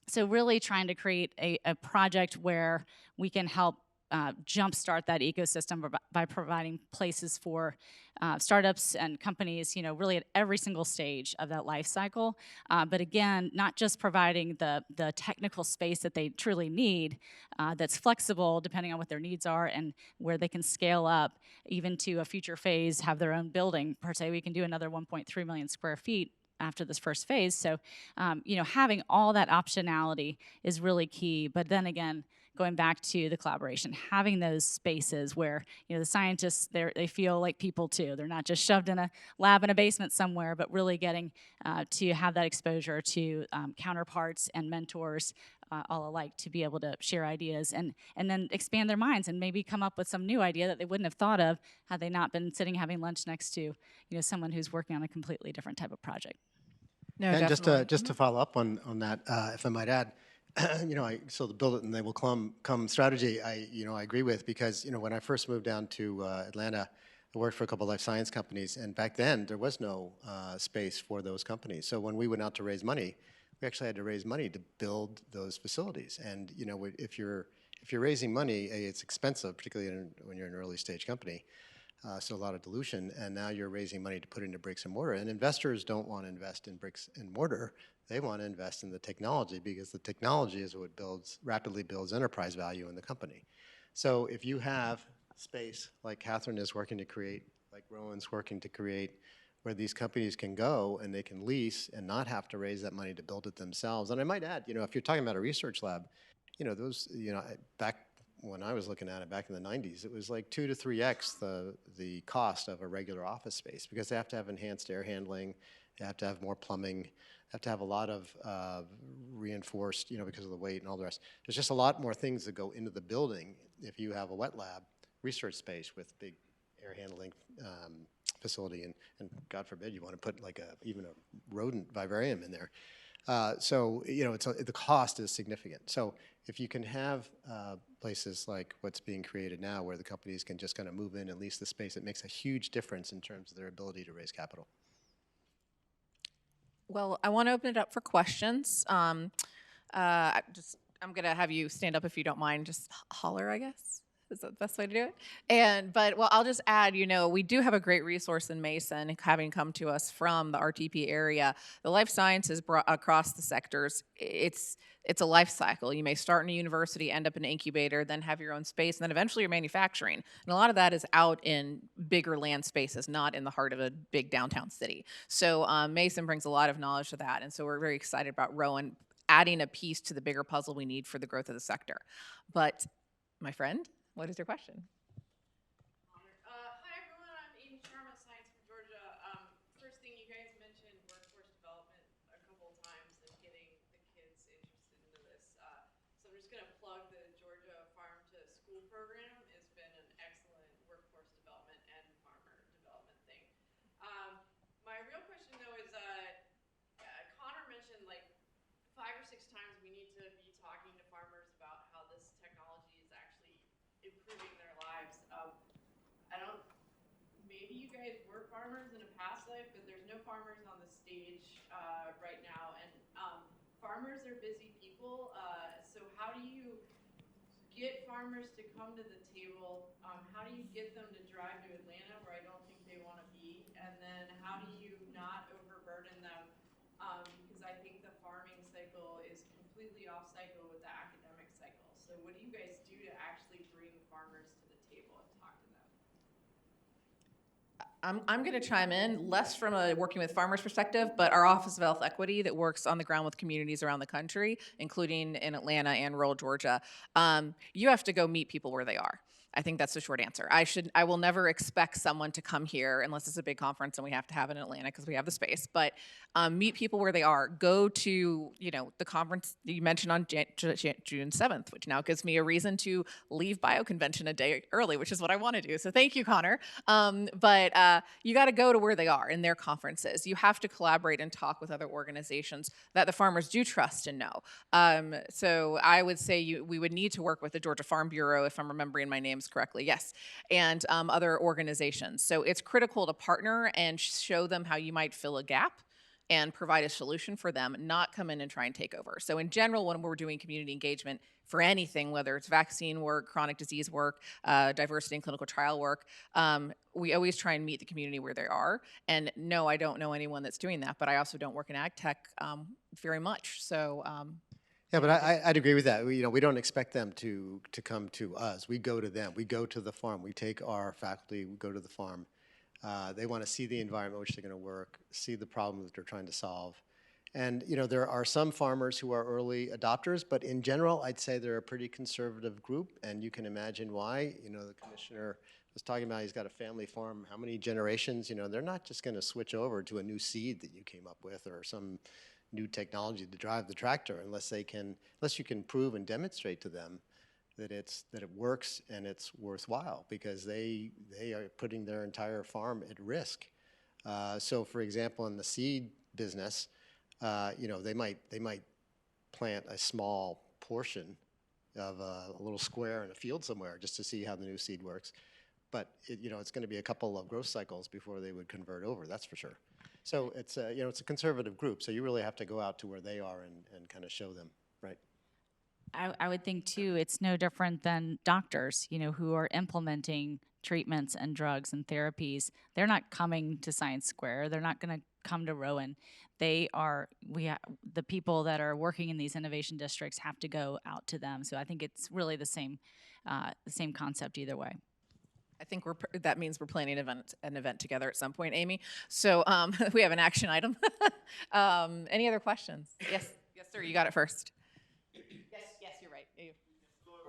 So really trying to create a project where we can help jumpstart that ecosystem by providing places for startups and companies, really at every single stage of that life cycle. But again, not just providing the technical space that they truly need, that's flexible depending on what their needs are and where they can scale up even to a future phase, have their own building. Per se, we can do another 1.3 million square feet after this first phase. So, having all that optionality is really key. But then again, going back to the collaboration, having those spaces where, the scientists, they feel like people too. They're not just shoved in a lab in a basement somewhere, but really getting to have that exposure to counterparts and mentors all alike to be able to share ideas and then expand their minds and maybe come up with some new idea that they wouldn't have thought of had they not been sitting having lunch next to, someone who's working on a completely different type of project. No, And definitely. just to follow up on that, if I might add, so the build it and they will come strategy, I agree with, because, when I first moved down to Atlanta, I worked for a couple of life science companies, and back then there was no space for those companies. So when we went out to raise money, we actually had to raise money to build those facilities. And, if you're raising money, it's expensive, particularly when you're an early stage company. So a lot of dilution, and now you're raising money to put into bricks and mortar. And investors don't want to invest in bricks and mortar. They want to invest in the technology, because the technology is what rapidly builds enterprise value in the company. So if you have space like Catherine is working to create, like Rowen's working to create, where these companies can go and they can lease and not have to raise that money to build it themselves. And I might add, if you're talking about a research lab, those, back when I was looking at it back in the 90s, it was like 2 to 3x the cost of a regular office space, because they have to have enhanced air handling, they have to have more plumbing, have to have a lot of reinforced, because of the weight and all the rest. There's just a lot more things that go into the building if you have a wet lab research space with big air handling facility, and God forbid you want to put like even a rodent vivarium in there. So the cost is significant. So if you can have places like what's being created now, where the companies can just kind of move in and lease the space, it makes a huge difference in terms of their ability to raise capital. Well, I want to open it up for questions. I'm going to have you stand up if you don't mind. Just holler, I guess. Is that the best way to do it? But I'll just add, we do have a great resource in Mason, having come to us from the RTP area. The life sciences across the sectors, it's a life cycle. You may start in a university, end up in an incubator, then have your own space, and then eventually you're manufacturing. And a lot of that is out in bigger land spaces, not in the heart of a big downtown city. So Mason brings a lot of knowledge to that, and so we're very excited about Rowen adding a piece to the bigger puzzle we need for the growth of the sector. But my friend, what is your question? Hi everyone, I'm Amy Sharma, Science from Georgia. First thing, you guys mentioned workforce development a couple of times and getting the kids interested into this. So I'm just going to plug the Georgia Farm to School program. It's been an excellent workforce development and farmer development thing. My real question though is, Connor mentioned like 5 or 6 times we need to be talking to farmers about how this technology is actually improving their lives. Maybe you guys were farmers in a past life, but there's no farmers on the stage right now. And farmers are busy people. So how do you get farmers to come to the table? How do you get them to drive to Atlanta, where I don't think they want to be? And then how do you not overburden them? Because I think the farming cycle is completely off cycle with the academic cycle. So what do you guys do to actually bring farmers to the table and talk to them? I'm going to chime in, less from a working with farmers perspective, but our Office of Health Equity that works on the ground with communities around the country, including in Atlanta and rural Georgia. You have to go meet people where they are. I think that's the short answer. I will never expect someone to come here unless it's a big conference and we have to have it in Atlanta because we have the space. But meet people where they are. Go to the conference you mentioned on June 7th, which now gives me a reason to leave BioConvention a day early, which is what I want to do. So thank you, Connor. But you got to go to where they are in their conferences. You have to collaborate and talk with other organizations that the farmers do trust and know. So I would say we would need to work with the Georgia Farm Bureau, if I'm remembering my names correctly, yes, and other organizations. So it's critical to partner and show them how you might fill a gap and provide a solution for them, not come in and try and take over. So in general, when we're doing community engagement for anything, whether it's vaccine work, chronic disease work, diversity and clinical trial work, we always try and meet the community where they are. And no, I don't know anyone that's doing that, but I also don't work in AgTech very much. So yeah, but I'd agree with that. We don't expect them to come to us. We go to them. We go to the farm. We take our faculty, we go to the farm. They want to see the environment which they're going to work, see the problem that they're trying to solve. And there are some farmers who are early adopters, but in general, I'd say they're a pretty conservative group, and you can imagine why. The commissioner was talking about he's got a family farm, how many generations, they're not just going to switch over to a new seed that you came up with or some new technology to drive the tractor unless you can prove and demonstrate to them that it works and it's worthwhile, because they are putting their entire farm at risk. So, for example, in the seed business, they might plant a small portion of a little square in a field somewhere just to see how the new seed works, but it's going to be a couple of growth cycles before they would convert over. That's for sure. So it's a conservative group. So you really have to go out to where they are and kind of show them, right? I would think too, it's no different than doctors, who are implementing treatments and drugs and therapies. They're not coming to Science Square. They're not going to come to Rowen. The people that are working in these innovation districts have to go out to them. So I think it's really the same concept either way. I think that means we're planning an event together at some point, Amy. So we have an action item. Any other questions? Yes, sir. You got it first. Yes, you're right.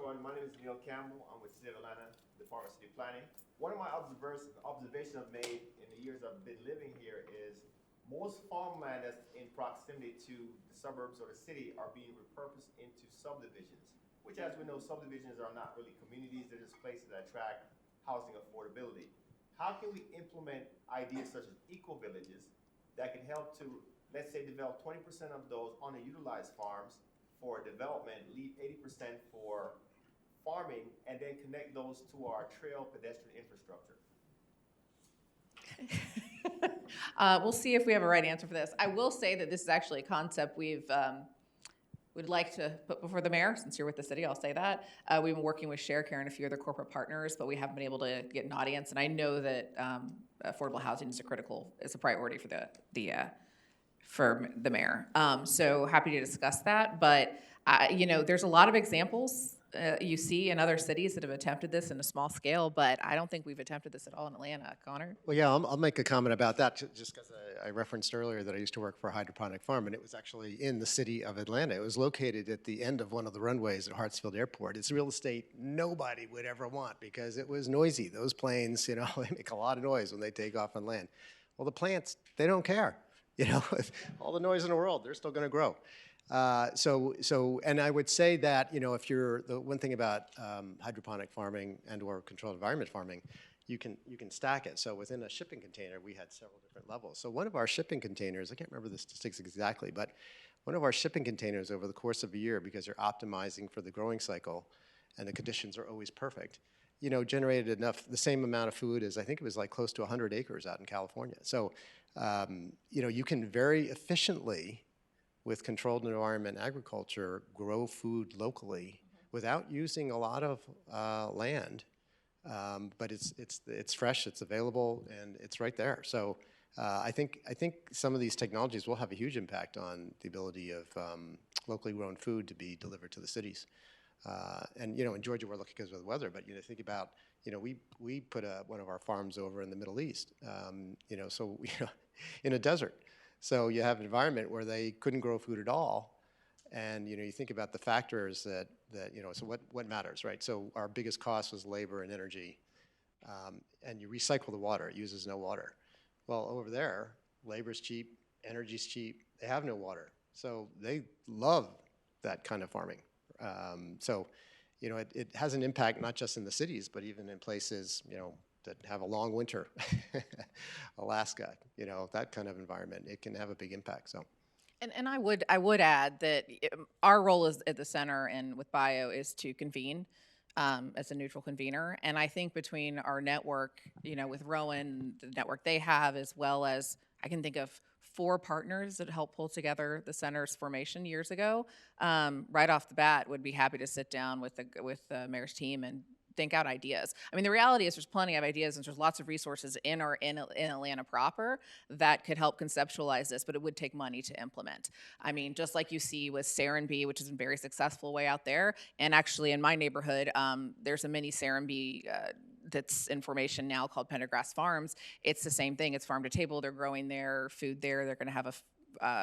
everyone. My name is Neil Campbell. I'm with City of Atlanta, Department of City Planning. One of my observations I've made in the years I've been living here is most farmland that's in proximity to the suburbs or the city are being repurposed into subdivisions, which, as we know, subdivisions are not really communities. They're just places that attract housing affordability. How can we implement ideas such as eco-villages that can help to, let's say, develop 20% of those underutilized farms for development, leave 80% for farming, and then connect those to our trail pedestrian infrastructure? We'll see if we have a right answer for this. I will say that this is actually a concept we'd like to put before the mayor. Since you're with the city, I'll say that. We've been working with ShareCare and a few other corporate partners, but we haven't been able to get an audience. And I know that affordable housing is a priority for the mayor. So happy to discuss that. But there's a lot of examples you see in other cities that have attempted this in a small scale, but I don't think we've attempted this at all in Atlanta. Connor? Well, yeah, I'll make a comment about that just because I referenced earlier that I used to work for a hydroponic farm, and it was actually in the city of Atlanta. It was located at the end of one of the runways at Hartsfield Airport. It's real estate nobody would ever want because it was noisy. Those planes, they make a lot of noise when they take off on land. Well, the plants, they don't care. All the noise in the world, they're still going to grow. And I would say that, if you're, the one thing about hydroponic farming and or controlled environment farming, you can stack it. So within a shipping container, we had several different levels. So one of our shipping containers, I can't remember the statistics exactly, but one of our shipping containers over the course of a year, because you're optimizing for the growing cycle and the conditions are always perfect, generated the same amount of food as I think it was like close to 100 acres out in California. So, you can very efficiently with controlled environment agriculture, grow food locally without using a lot of land, but it's fresh, it's available, and it's right there. So I think some of these technologies will have a huge impact on the ability of locally grown food to be delivered to the cities. And in Georgia we're lucky because of the weather, but think about we put one of our farms over in the Middle East, so in a desert. So you have an environment where they couldn't grow food at all, and you think about the factors that so what matters, right? So our biggest cost was labor and energy, and you recycle the water; it uses no water. Well, over there, labor's cheap, energy's cheap. They have no water, so they love that kind of farming. It has an impact not just in the cities, but even in places that have a long winter, Alaska, that kind of environment, it can have a big impact. So, and I would add that our role is at the center and with Bio is to convene as a neutral convener. And I think between our network, with Rowen, the network they have, as well as I can think of 4 partners that helped pull together the center's formation years ago. Right off the bat, would be happy to sit down with the mayor's team and think out ideas. I mean, the reality is there's plenty of ideas and there's lots of resources in Atlanta proper that could help conceptualize this, but it would take money to implement. I mean, just like you see with Serenbe, which is a very successful way out there, and actually in my neighborhood, there's a mini Serenbe that's in formation now called Pendergrass Farms. It's the same thing. It's farm to table. They're growing their food there. They're going to have a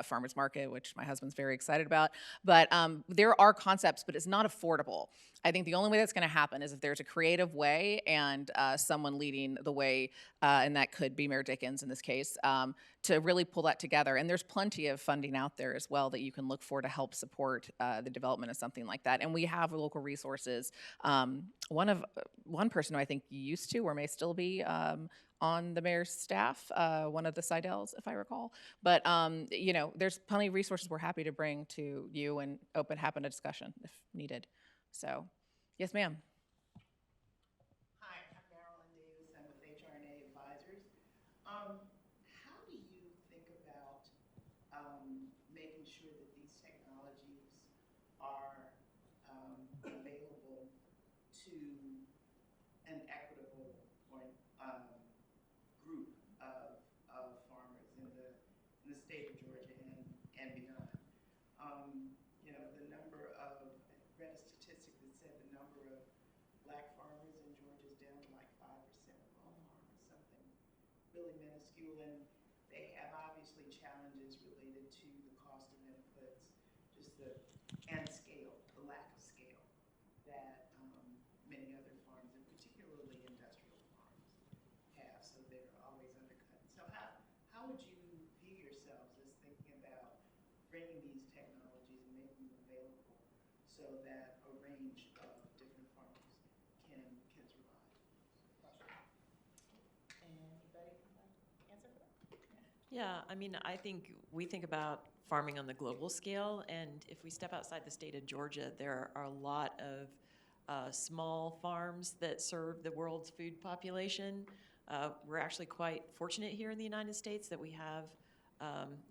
farmer's market, which my husband's very excited about. But there are concepts, but it's not affordable. I think the only way that's going to happen is if there's a creative way and someone leading the way, and that could be Mayor Dickens in this case, to really pull that together. And there's plenty of funding out there as well that you can look for to help support the development of something like that. And we have local resources. One person who I think used to or may still be on the mayor's staff, one of the Seidels, if I recall. But, there's plenty of resources we're happy to bring to you and happen a discussion if needed. So, yes, ma'am. Hi, I'm Marilyn Davis. I'm with HRNA Advisors. How do you think about making sure that these technologies are available to an equitable group of farmers in the state of Georgia and beyond? The number of, I read a statistic that said the number of black farmers in Georgia is down to like 5% of all farmers, something really minuscule. And they have obviously challenges related to the cost of inputs, just and scale, the lack of scale that bringing these technologies and making them available so that a range of different farmers can survive. Anybody answer for that? Yeah, I mean, I think we think about farming on the global scale, and if we step outside the state of Georgia, there are a lot of small farms that serve the world's food population. We're actually quite fortunate here in the United States that we have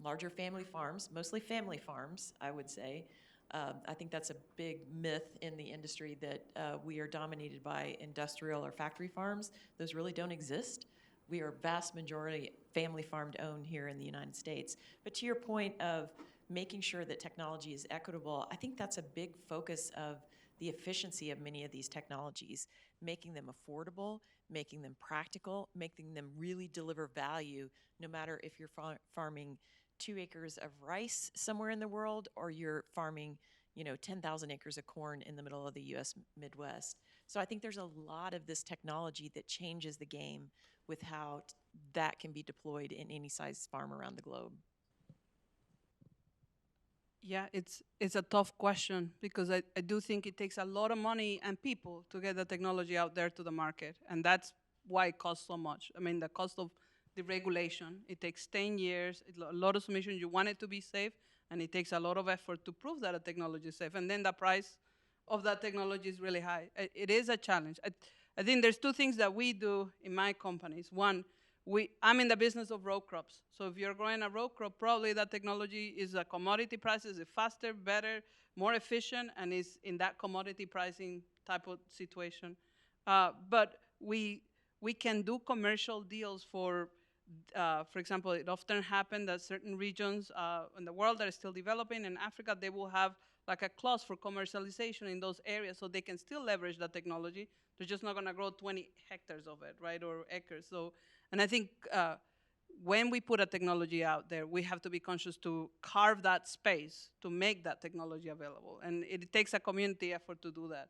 larger family farms, mostly family farms, I would say. I think that's a big myth in the industry that we are dominated by industrial or factory farms. Those really don't exist. We are vast majority family farmed owned here in the United States. But to your point of making sure that technology is equitable, I think that's a big focus of the efficiency of many of these technologies, making them affordable, making them practical, making them really deliver value, no matter if you're farming 2 acres of rice somewhere in the world or you're farming 10,000 acres of corn in the middle of the U.S. Midwest. So I think there's a lot of this technology that changes the game with how that can be deployed in any size farm around the globe. Yeah, it's a tough question because I do think it takes a lot of money and people to get the technology out there to the market. And that's why it costs so much. I mean, the cost of the regulation, it takes 10 years, a lot of submissions, you want it to be safe, and it takes a lot of effort to prove that a technology is safe. And then the price of that technology is really high. It is a challenge. I think there's 2 things that we do in my companies. One, I'm in the business of row crops. So if you're growing a row crop, probably that technology is a commodity price, is faster, better, more efficient, and is in that commodity pricing type of situation. But we can do commercial deals for example, it often happens that certain regions in the world that are still developing, in Africa, they will have like a clause for commercialization in those areas so they can still leverage the technology. They're just not going to grow 20 hectares of it, right, or acres. So, and I think when we put a technology out there, we have to be conscious to carve that space to make that technology available. And it takes a community effort to do that.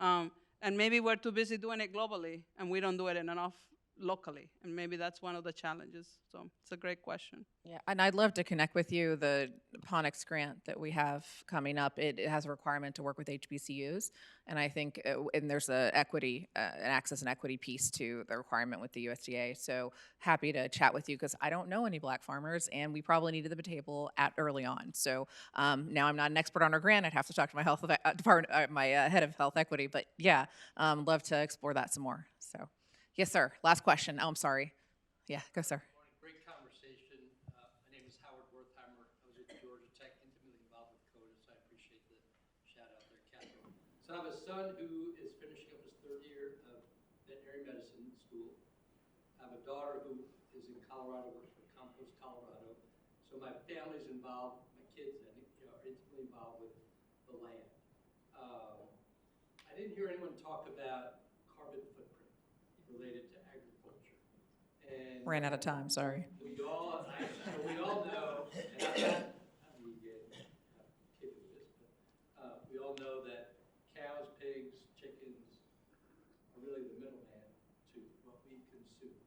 Mm-hmm. And maybe we're too busy doing it globally, and we don't do it enough locally, and maybe that's one of the challenges. So it's a great question. Yeah, and I'd love to connect with you. The Ponix grant that we have coming up, it has a requirement to work with HBCUs, and I think, and there's an access and equity piece to the requirement with the USDA. So happy to chat with you because I don't know any Black farmers, and we probably needed them at the table early on. So now I'm not an expert on our grant. I'd have to talk to my health department, my head of health equity. But yeah, love to explore that some more. So. Yes, sir. Last question. Oh, I'm sorry. Yeah, go, sir. Morning. Great conversation. My name is Howard Wertheimer. I was at Georgia Tech, intimately involved with CODA, so I appreciate the shout out there, Catherine. So I have a son who is finishing up his 3rd year of veterinary medicine school. I have a daughter who is in Colorado, works for Compost Colorado. So my family's involved, my kids are intimately involved with the land. I didn't hear anyone talk about carbon footprint related to agriculture. And ran out of time, sorry. We all know, and I'm going to get kicked with this, but we all know that cows, pigs, chickens are really the middleman to what we consume.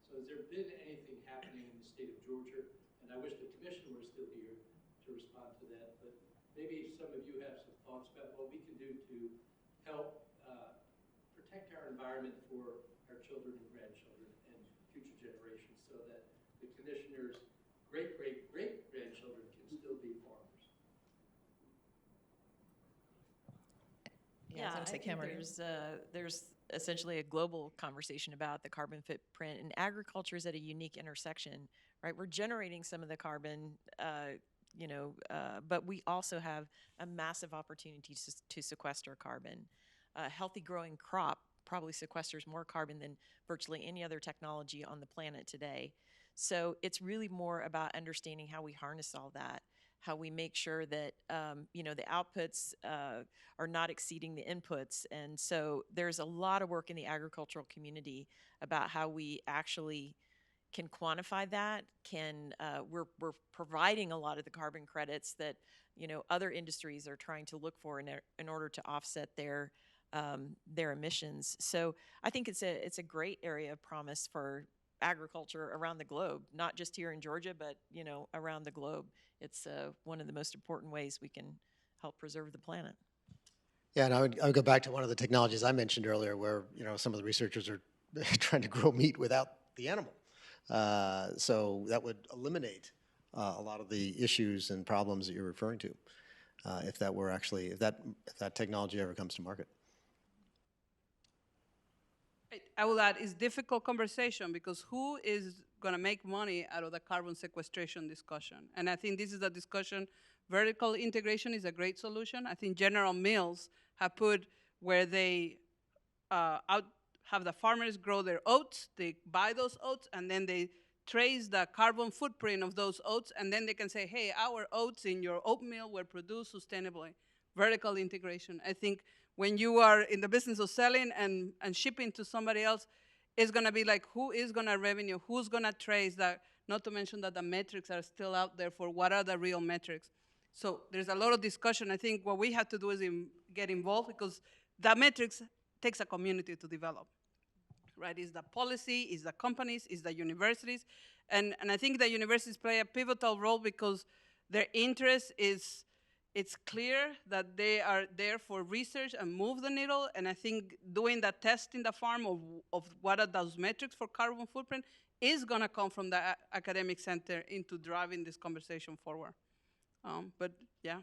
So has there been anything happening in the state of Georgia? And I wish the commissioner were still here to respond to that, but maybe some of you have some thoughts about what we can do to help protect our environment for our children and grandchildren and future generations so that the commissioner's great-great-great-grandchildren can still be farmers. Yeah, I think there's essentially a global conversation about the carbon footprint, and agriculture is at a unique intersection, right? We're generating some of the carbon, but we also have a massive opportunity to sequester carbon. A healthy growing crop probably sequesters more carbon than virtually any other technology on the planet today. So it's really more about understanding how we harness all that, how we make sure that the outputs are not exceeding the inputs. And so there's a lot of work in the agricultural community about how we actually can quantify that. We're providing a lot of the carbon credits that other industries are trying to look for in order to offset their emissions. So I think it's a great area of promise for agriculture around the globe, not just here in Georgia, but around the globe. It's one of the most important ways we can help preserve the planet. Yeah, and I would go back to one of the technologies I mentioned earlier, where some of the researchers are trying to grow meat without the animal. So that would eliminate a lot of the issues and problems that you're referring to, if that technology ever comes to market. I will add, it's difficult conversation because who is going to make money out of the carbon sequestration discussion? And I think this is a discussion. Vertical integration is a great solution. I think General Mills have put where they have the farmers grow their oats, they buy those oats, and then they trace the carbon footprint of those oats, and then they can say, hey, our oats in your oatmeal were produced sustainably. Vertical integration. I think when you are in the business of selling and shipping to somebody else, it's going to be like, who is going to revenue? Who's going to trace that? Not to mention that the metrics are still out there for what are the real metrics. So there's a lot of discussion. I think what we have to do is get involved, because the metrics takes a community to develop, right? It's the policy, it's the companies, it's the universities. And I think the universities play a pivotal role because their interest is, it's clear that they are there for research and move the needle. And I think doing that test in the farm of what are those metrics for carbon footprint is going to come from the academic center into driving this conversation forward. But yeah,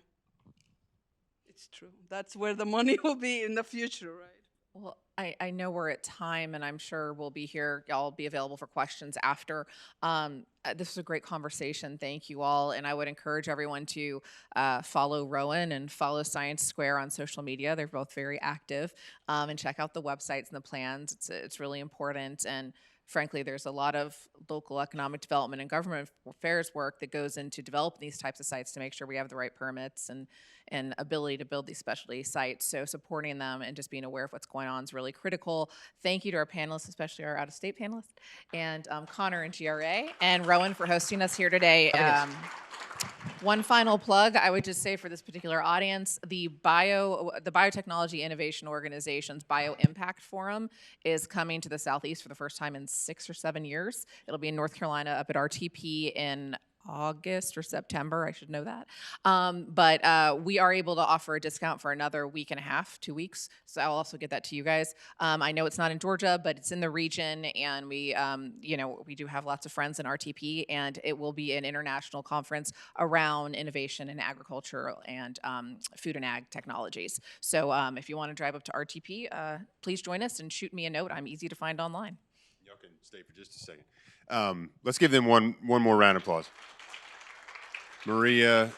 it's true. That's where the money will be in the future, right? Well, I know we're at time, and I'm sure we'll be here. Y'all be available for questions after. This was a great conversation. Thank you all. And I would encourage everyone to follow Rowen and follow Science Square on social media. They're both very active. And check out the websites and the plans. It's really important. And frankly, there's a lot of local economic development and government affairs work that goes into developing these types of sites to make sure we have the right permits and ability to build these specialty sites. So supporting them and just being aware of what's going on is really critical. Thank you to our panelists, especially our out-of-state panelists, and Connor and GRA, and Rowen for hosting us here today. One final plug, I would just say for this particular audience, the Biotechnology Innovation Organization's Bio-Impact Forum is coming to the Southeast for the first time in 6 or 7 years. It'll be in North Carolina up at RTP in August or September, I should know that. But we are able to offer a discount for another week and a half, 2 weeks. So I'll also get that to you guys. I know it's not in Georgia, but it's in the region, and we do have lots of friends in RTP, and it will be an international conference around innovation in agriculture and food and ag technologies. So if you want to drive up to RTP, please join us and shoot me a note. I'm easy to find online. Y'all can stay for just a second. Let's give them one more round of applause. Maria,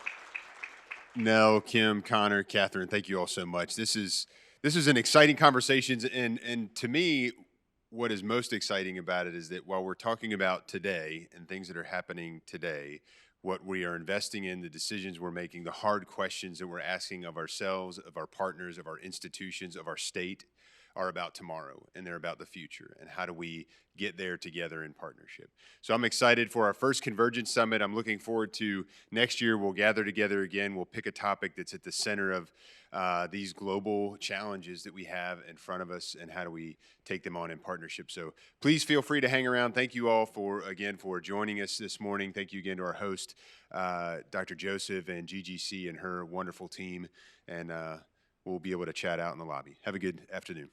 Nell, Kim, Connor, Catherine, thank you all so much. This is an exciting conversation, and to me, what is most exciting about it is that while we're talking about today and things that are happening today, what we are investing in, the decisions we're making, the hard questions that we're asking of ourselves, of our partners, of our institutions, of our state, are about tomorrow, and they're about the future, and how do we get there together in partnership. So I'm excited for our first Convergence Summit. I'm looking forward to next year. We'll gather together again. We'll pick a topic that's at the center of these global challenges that we have in front of us, and how do we take them on in partnership. So please feel free to hang around. Thank you all for joining us this morning. Thank you again to our host, Dr. Joseph, and GGC and her wonderful team, and we'll be able to chat out in the lobby. Have a good afternoon.